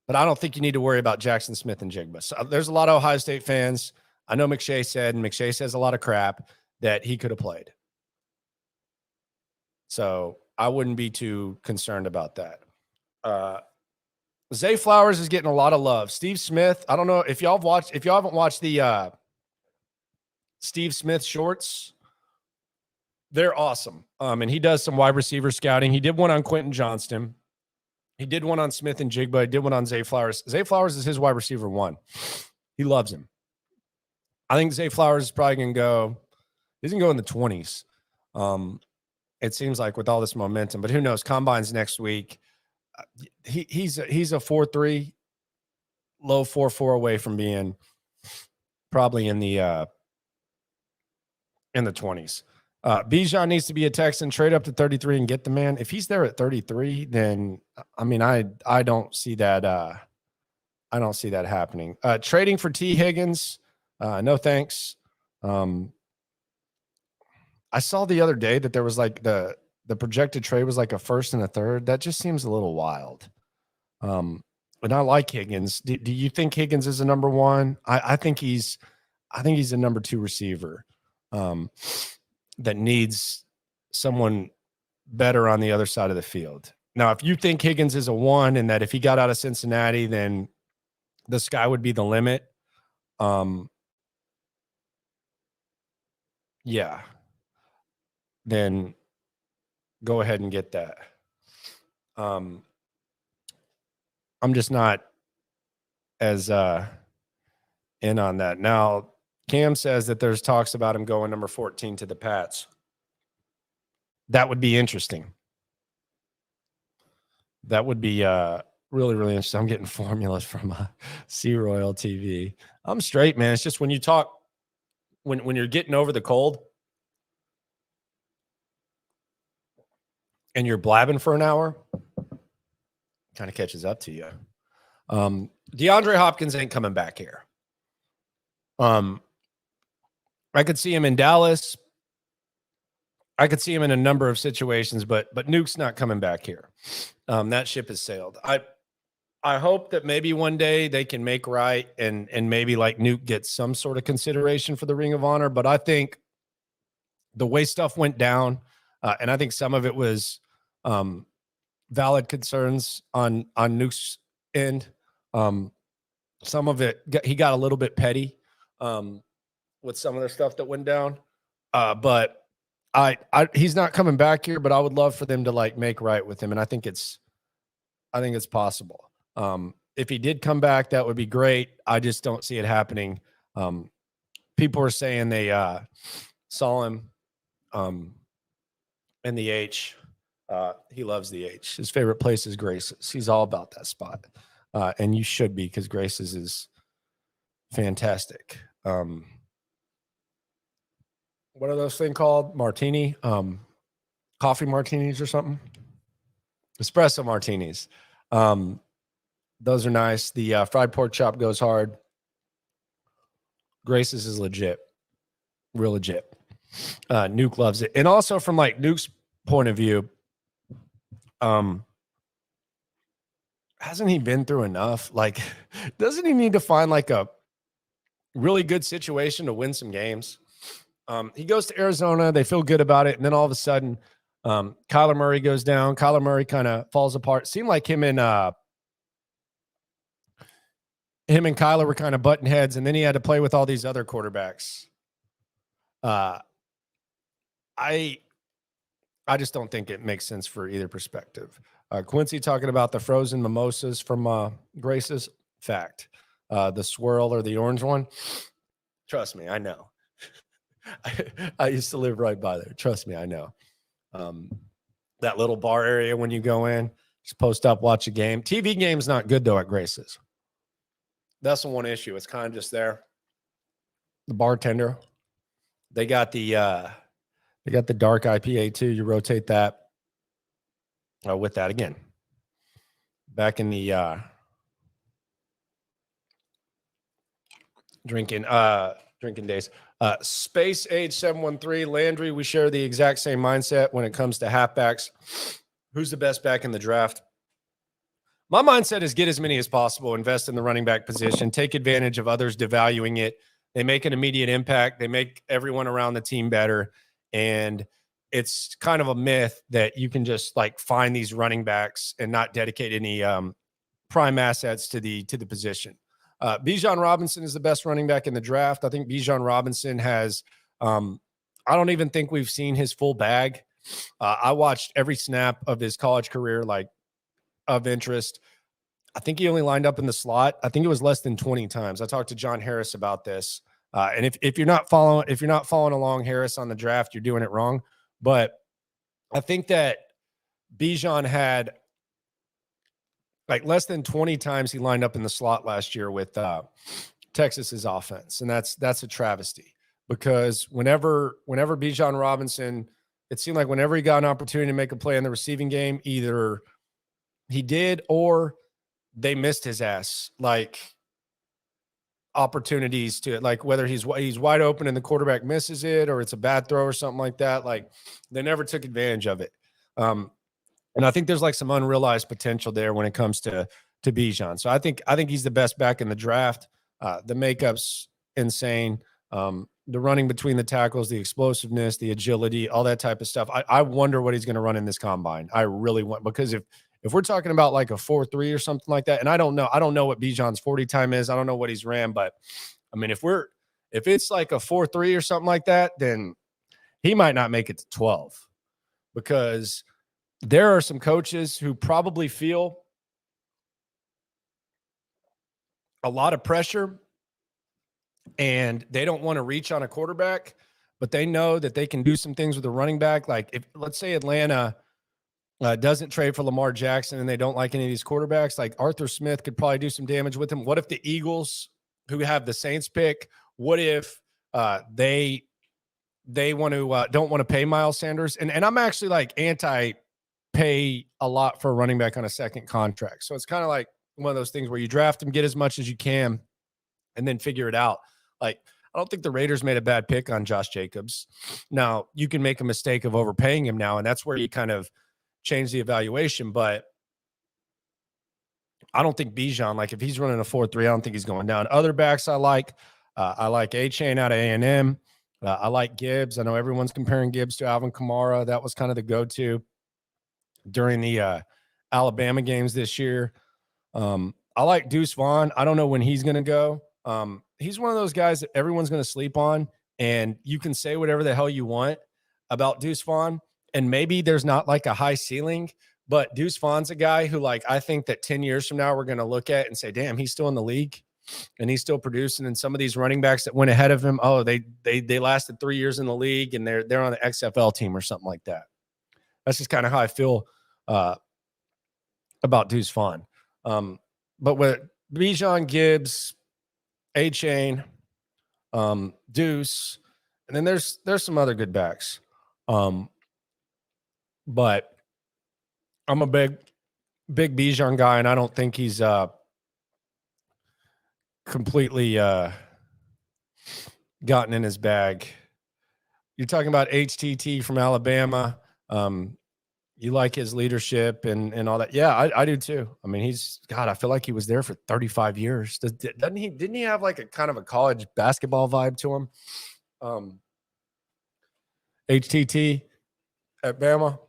But I don't think you need to worry about Jackson Smith and Jigba. So there's a lot of Ohio State fans. I know McShay said, and McShay says a lot of crap, that he could have played. So I wouldn't be too concerned about that. Zay Flowers is getting a lot of love. Steve Smith, I don't know if y'all haven't watched the Steve Smith shorts. They're awesome. And he does some wide receiver scouting. He did one on Quentin Johnston. He did one on Smith and Jigba. He did one on Zay Flowers. Zay Flowers is his wide receiver 1. He loves him. I think Zay Flowers is probably going to go. He's going to go in the 20s. It seems like with all this momentum, but who knows? Combine's next week. He's a 4.3, low 4.4 away from being probably in the 20s. Bijan needs to be a Texan, trade up to 33 and get the man. If he's there at 33, then I mean, I don't see that. I don't see that happening. Trading for T. Higgins, no thanks. I saw the other day that there was like the projected trade was like a first and a third. That just seems a little wild. And I like Higgins. Do you think Higgins is a number 1? I think he's a number 2 receiver that needs someone better on the other side of the field. Now, if you think Higgins is a 1 and that if he got out of Cincinnati, then the sky would be the limit. Yeah. Then go ahead and get that. I'm just not as in on that. Now, Cam says that there's talks about him going number 14 to the Pats. That would be interesting. That would be really, really interesting. I'm getting formulas from Sea Royal TV. I'm straight, man. It's just when you talk, when you're getting over the cold, and you're blabbing for an hour, kind of catches up to you. DeAndre Hopkins ain't coming back here. I could see him in Dallas. I could see him in a number of situations, but Nuke's not coming back here. That ship has sailed. I hope that maybe one day they can make right and maybe like Nuke gets some sort of consideration for the Ring of Honor. But I think the way stuff went down, and I think some of it was valid concerns on Nuke's end. Some of it, he got a little bit petty with some of the stuff that went down. But he's not coming back here, but I would love for them to like make right with him, and I think it's possible. If he did come back, that would be great. I just don't see it happening. People are saying they saw him in the H. He loves the H. His favorite place is Grace's. He's all about that spot, and you should be, because Grace's is fantastic. What are those things called? Martini, coffee martinis or something? Espresso martinis. Those are nice. The fried pork chop goes hard. Grace's is legit, real legit. Nuke loves it. And also from like Nuke's point of view, hasn't he been through enough? Like, doesn't he need to find like a really good situation to win some games? He goes to Arizona. They feel good about it. And then all of a sudden, Kyler Murray goes down. Kyler Murray kind of falls apart. Seemed like him and Kyler were kind of butting heads, and then he had to play with all these other quarterbacks. I just don't think it makes sense for either perspective. Quincy talking about the frozen mimosas from Grace's. Fact. The swirl or the orange one. Trust me, I know. I used to live right by there. Trust me, I know. That little bar area when you go in, just post up, watch a game. TV game's not good though at Grace's. That's the one issue. It's kind of just there. The bartender, they got the dark IPA too. You rotate that with that again. Back in the drinking days. Space Age 713, Landry, we share the exact same mindset when it comes to halfbacks. Who's the best back in the draft? My mindset is get as many as possible, invest in the running back position, take advantage of others devaluing it. They make an immediate impact. They make everyone around the team better. And it's kind of a myth that you can just like find these running backs and not dedicate any prime assets to the position. Bijan Robinson is the best running back in the draft. I think Bijan Robinson has, I don't even think we've seen his full bag. I watched every snap of his college career, like of interest. I think he only lined up in the slot. I think it was less than 20 times. I talked to John Harris about this. And if you're not following along Harris on the draft, you're doing it wrong. But I think that Bijan had like less than 20 times he lined up in the slot last year with Texas's offense. And that's a travesty, because whenever Bijan Robinson, it seemed like whenever he got an opportunity to make a play in the receiving game, either he did or they missed his ass. Like opportunities to, like, whether he's wide open and the quarterback misses it, or it's a bad throw or something like that. Like, they never took advantage of it. And I think there's like some unrealized potential there when it comes to Bijan. So I think he's the best back in the draft. The makeup's insane. The running between the tackles, the explosiveness, the agility, all that type of stuff. I wonder what he's going to run in this combine. I really want, because if we're talking about like a 4.3 or something like that, and I don't know what Bijan's 40 time is. I don't know what he's ran, but I mean, if it's like a 4.3 or something like that, then he might not make it to 12, because there are some coaches who probably feel a lot of pressure and they don't want to reach on a quarterback, but they know that they can do some things with a running back. Like, if, let's say Atlanta doesn't trade for Lamar Jackson and they don't like any of these quarterbacks, like Arthur Smith could probably do some damage with him. What if the Eagles, who have the Saints pick, what if they want to don't want to pay Miles Sanders? And I'm actually like anti-pay a lot for a running back on a second contract. So it's kind of like one of those things where you draft him, get as much as you can, and then figure it out. Like, I don't think the Raiders made a bad pick on Josh Jacobs. Now, you can make a mistake of overpaying him now, and that's where you kind of change the evaluation. But I don't think Bijan, like if he's running a 4.3, I don't think he's going down. Other backs I like A-Chain out of A&M. I like Gibbs. I know everyone's comparing Gibbs to Alvin Kamara. That was kind of the go-to during the Alabama games this year. I like Deuce Vaughn. I don't know when he's going to go. He's one of those guys that everyone's going to sleep on, and you can say whatever the hell you want. about Deuce Vaughn, and maybe there's not like a high ceiling, but Deuce Vaughn's a guy who, like, I think that 10 years from now we're going to look at and say, damn, he's still in the league and he's still producing. And some of these running backs that went ahead of him, oh, they lasted 3 years in the league and they're on the XFL team or something like that. That's just kind of how I feel about Deuce Vaughn. But with Bijan, Gibbs, A-Chain, Deuce, and then there's some other good backs. But I'm a big Bijan guy, and I don't think he's completely gotten in his bag. You're talking about HTT from Alabama. You like his leadership and all that. Yeah, I do too. I mean, I feel like he was there for 35 years. Didn't he have like a kind of a college basketball vibe to him? HTT at Bama.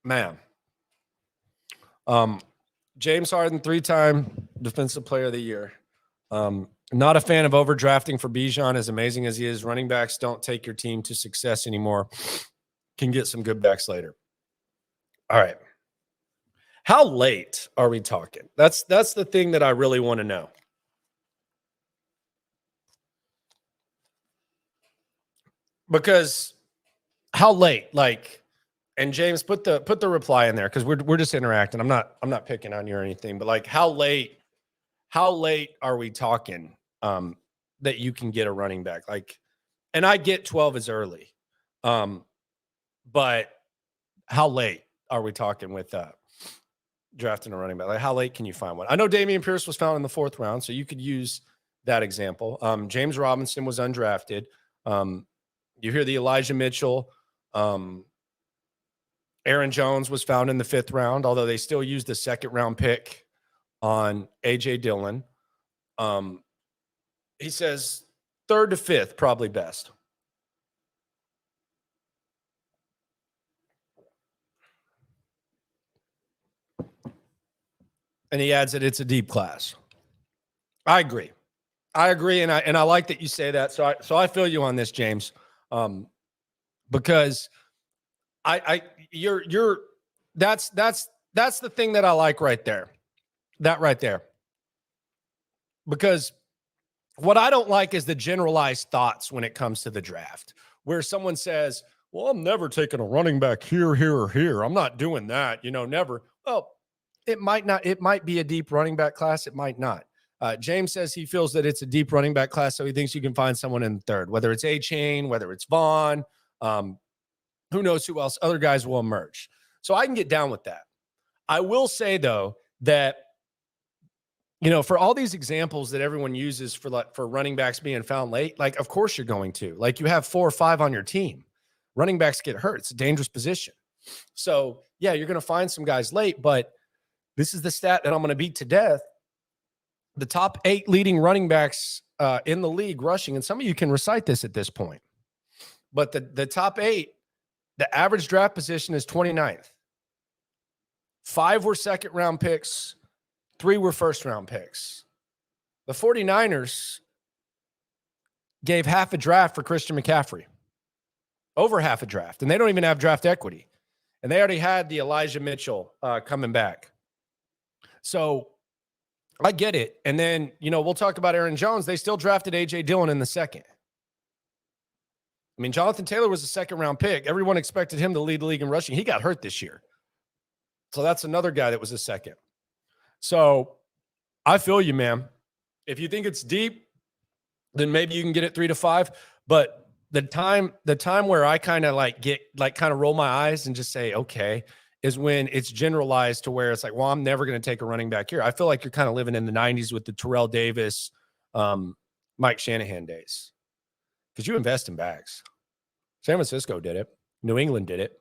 Man. James Harden, 3-time defensive player of the year. Not a fan of overdrafting for Bijan, as amazing as he is. Running backs don't take your team to success anymore. Can get some good backs later. All right. How late are we talking? That's the thing that I really want to know. Because how late? Like, and James, put the reply in there because we're just interacting. I'm not picking on you or anything, but like how late are we talking that you can get a running back? Like, and I get 12 is early. But how late are we talking with drafting a running back? Like, how late can you find one? I know Dameon Pierce was found in the 4th round, so you could use that example. James Robinson was undrafted. You hear the Elijah Mitchell. Aaron Jones was found in the 5th round, although they still used the 2nd round pick on A.J. Dillon. He says 3rd to 5th, probably best. And he adds that it's a deep class. I agree, and I like that you say that. So I feel you on this, James, because that's the thing that I like right there. That right there. Because what I don't like is the generalized thoughts when it comes to the draft, where someone says, well, I'm never taking a running back here, or here. I'm not doing that, never. Well, it might not. It might be a deep running back class. It might not. James says he feels that it's a deep running back class, so he thinks you can find someone in the 3rd, whether it's A-Chain, whether it's Vaughn, who knows who else. Other guys will emerge. So I can get down with that. I will say, though, that for all these examples that everyone uses for running backs being found late, like, of course you're going to. Like, you have 4 or 5 on your team. Running backs get hurt. It's a dangerous position. So, yeah, you're going to find some guys late, but this is the stat that I'm going to beat to death. The top 8 leading running backs in the league rushing, and some of you can recite this at this point, but the top 8, the average draft position is 29th. 5 were 2nd round picks. 3 were 1st round picks. The 49ers gave half a draft for Christian McCaffrey. Over half a draft. And they don't even have draft equity. And they already had the Elijah Mitchell coming back. So I get it. And then, we'll talk about Aaron Jones. They still drafted A.J. Dillon in the 2nd. I mean, Jonathan Taylor was a 2nd round pick. Everyone expected him to lead the league in rushing. He got hurt this year. So that's another guy that was a 2nd. So I feel you, man. If you think it's deep, then maybe you can get it 3 to 5. But the time where I kind of roll my eyes and just say, okay, is when it's generalized to where it's like, well, I'm never going to take a running back here. I feel like you're kind of living in the 90s with the Terrell Davis, Mike Shanahan days. Because you invest in backs. San Francisco did it. New England did it.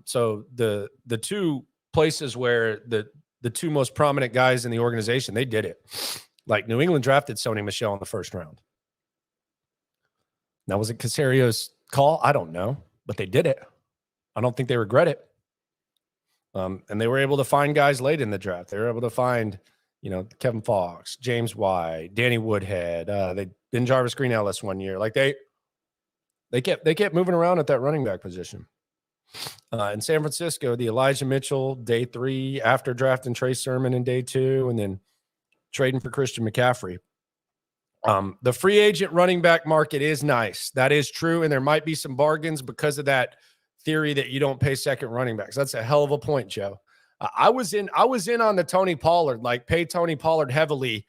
So the 2 places where the 2 most prominent guys in the organization, they did it. Like, New England drafted Sony Michel in the 1st round. Now, was it Casario's call? I don't know, but they did it. I don't think they regret it. And they were able to find guys late in the draft. They were able to find, Kevin Fox, James White, Danny Woodhead. They Ben Jarvis Green Ellis one year. Like, They kept moving around at that running back position. In San Francisco, the Elijah Mitchell, day 3, after drafting Trey Sermon in day 2, and then trading for Christian McCaffrey. The free agent running back market is nice. That is true, and there might be some bargains because of that theory that you don't pay second running backs. That's a hell of a point, Joe. I was in on the Tony Pollard, like pay Tony Pollard heavily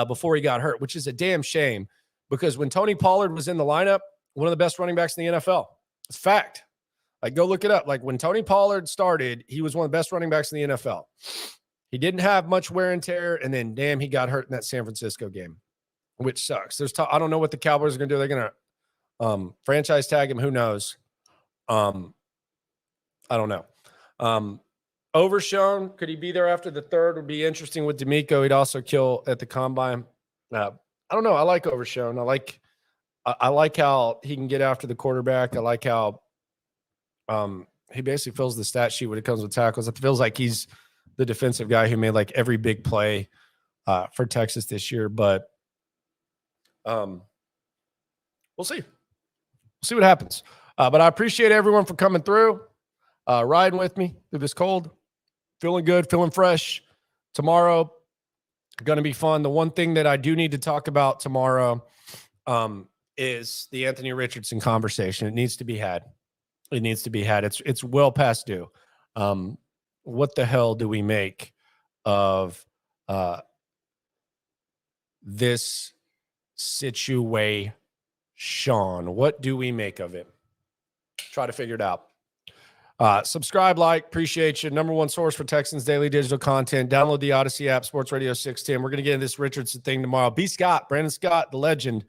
before he got hurt, which is a damn shame because when Tony Pollard was in the lineup, one of the best running backs in the NFL. It's a fact. Like, go look it up. Like, when Tony Pollard started, he was one of the best running backs in the NFL. He didn't have much wear and tear, and then, damn, he got hurt in that San Francisco game, which sucks. I don't know what the Cowboys are going to do. They're going to franchise tag him. Who knows? I don't know. Overshown, could he be there after the 3rd? Would be interesting with D'Amico. He'd also kill at the combine. I don't know. I like Overshown. I like how he can get after the quarterback. I like how he basically fills the stat sheet when it comes with tackles. It feels like he's the defensive guy who made like every big play for Texas this year. But we'll see. We'll see what happens. But I appreciate everyone for coming through, riding with me through this cold. Feeling good, feeling fresh. Tomorrow, going to be fun. The one thing that I do need to talk about tomorrow is the Anthony Richardson conversation. It needs to be had. It needs to be had. It's well past due. What the hell do we make of this situation? What do we make of it? Try to figure it out. Subscribe, like, appreciate you. Number one source for Texans daily digital content. Download the Odyssey app, Sports Radio 610. We're going to get into this Richardson thing tomorrow. Brandon Scott, the legend.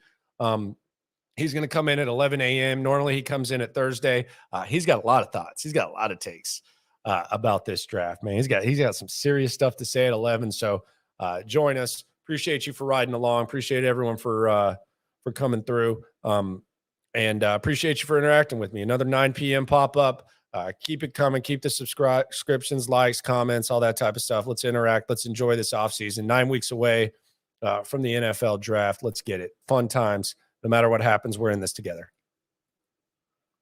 He's going to come in at 11 a.m. Normally he comes in at Thursday. He's got a lot of thoughts. He's got a lot of takes about this draft, man. He's got some serious stuff to say at 11. So join us. Appreciate you for riding along. Appreciate everyone for coming through. And appreciate you for interacting with me. Another 9 p.m. pop-up. Keep it coming. Keep the subscriptions, likes, comments, all that type of stuff. Let's interact. Let's enjoy this offseason. 9 weeks away from the NFL draft. Let's get it. Fun times. No matter what happens, we're in this together.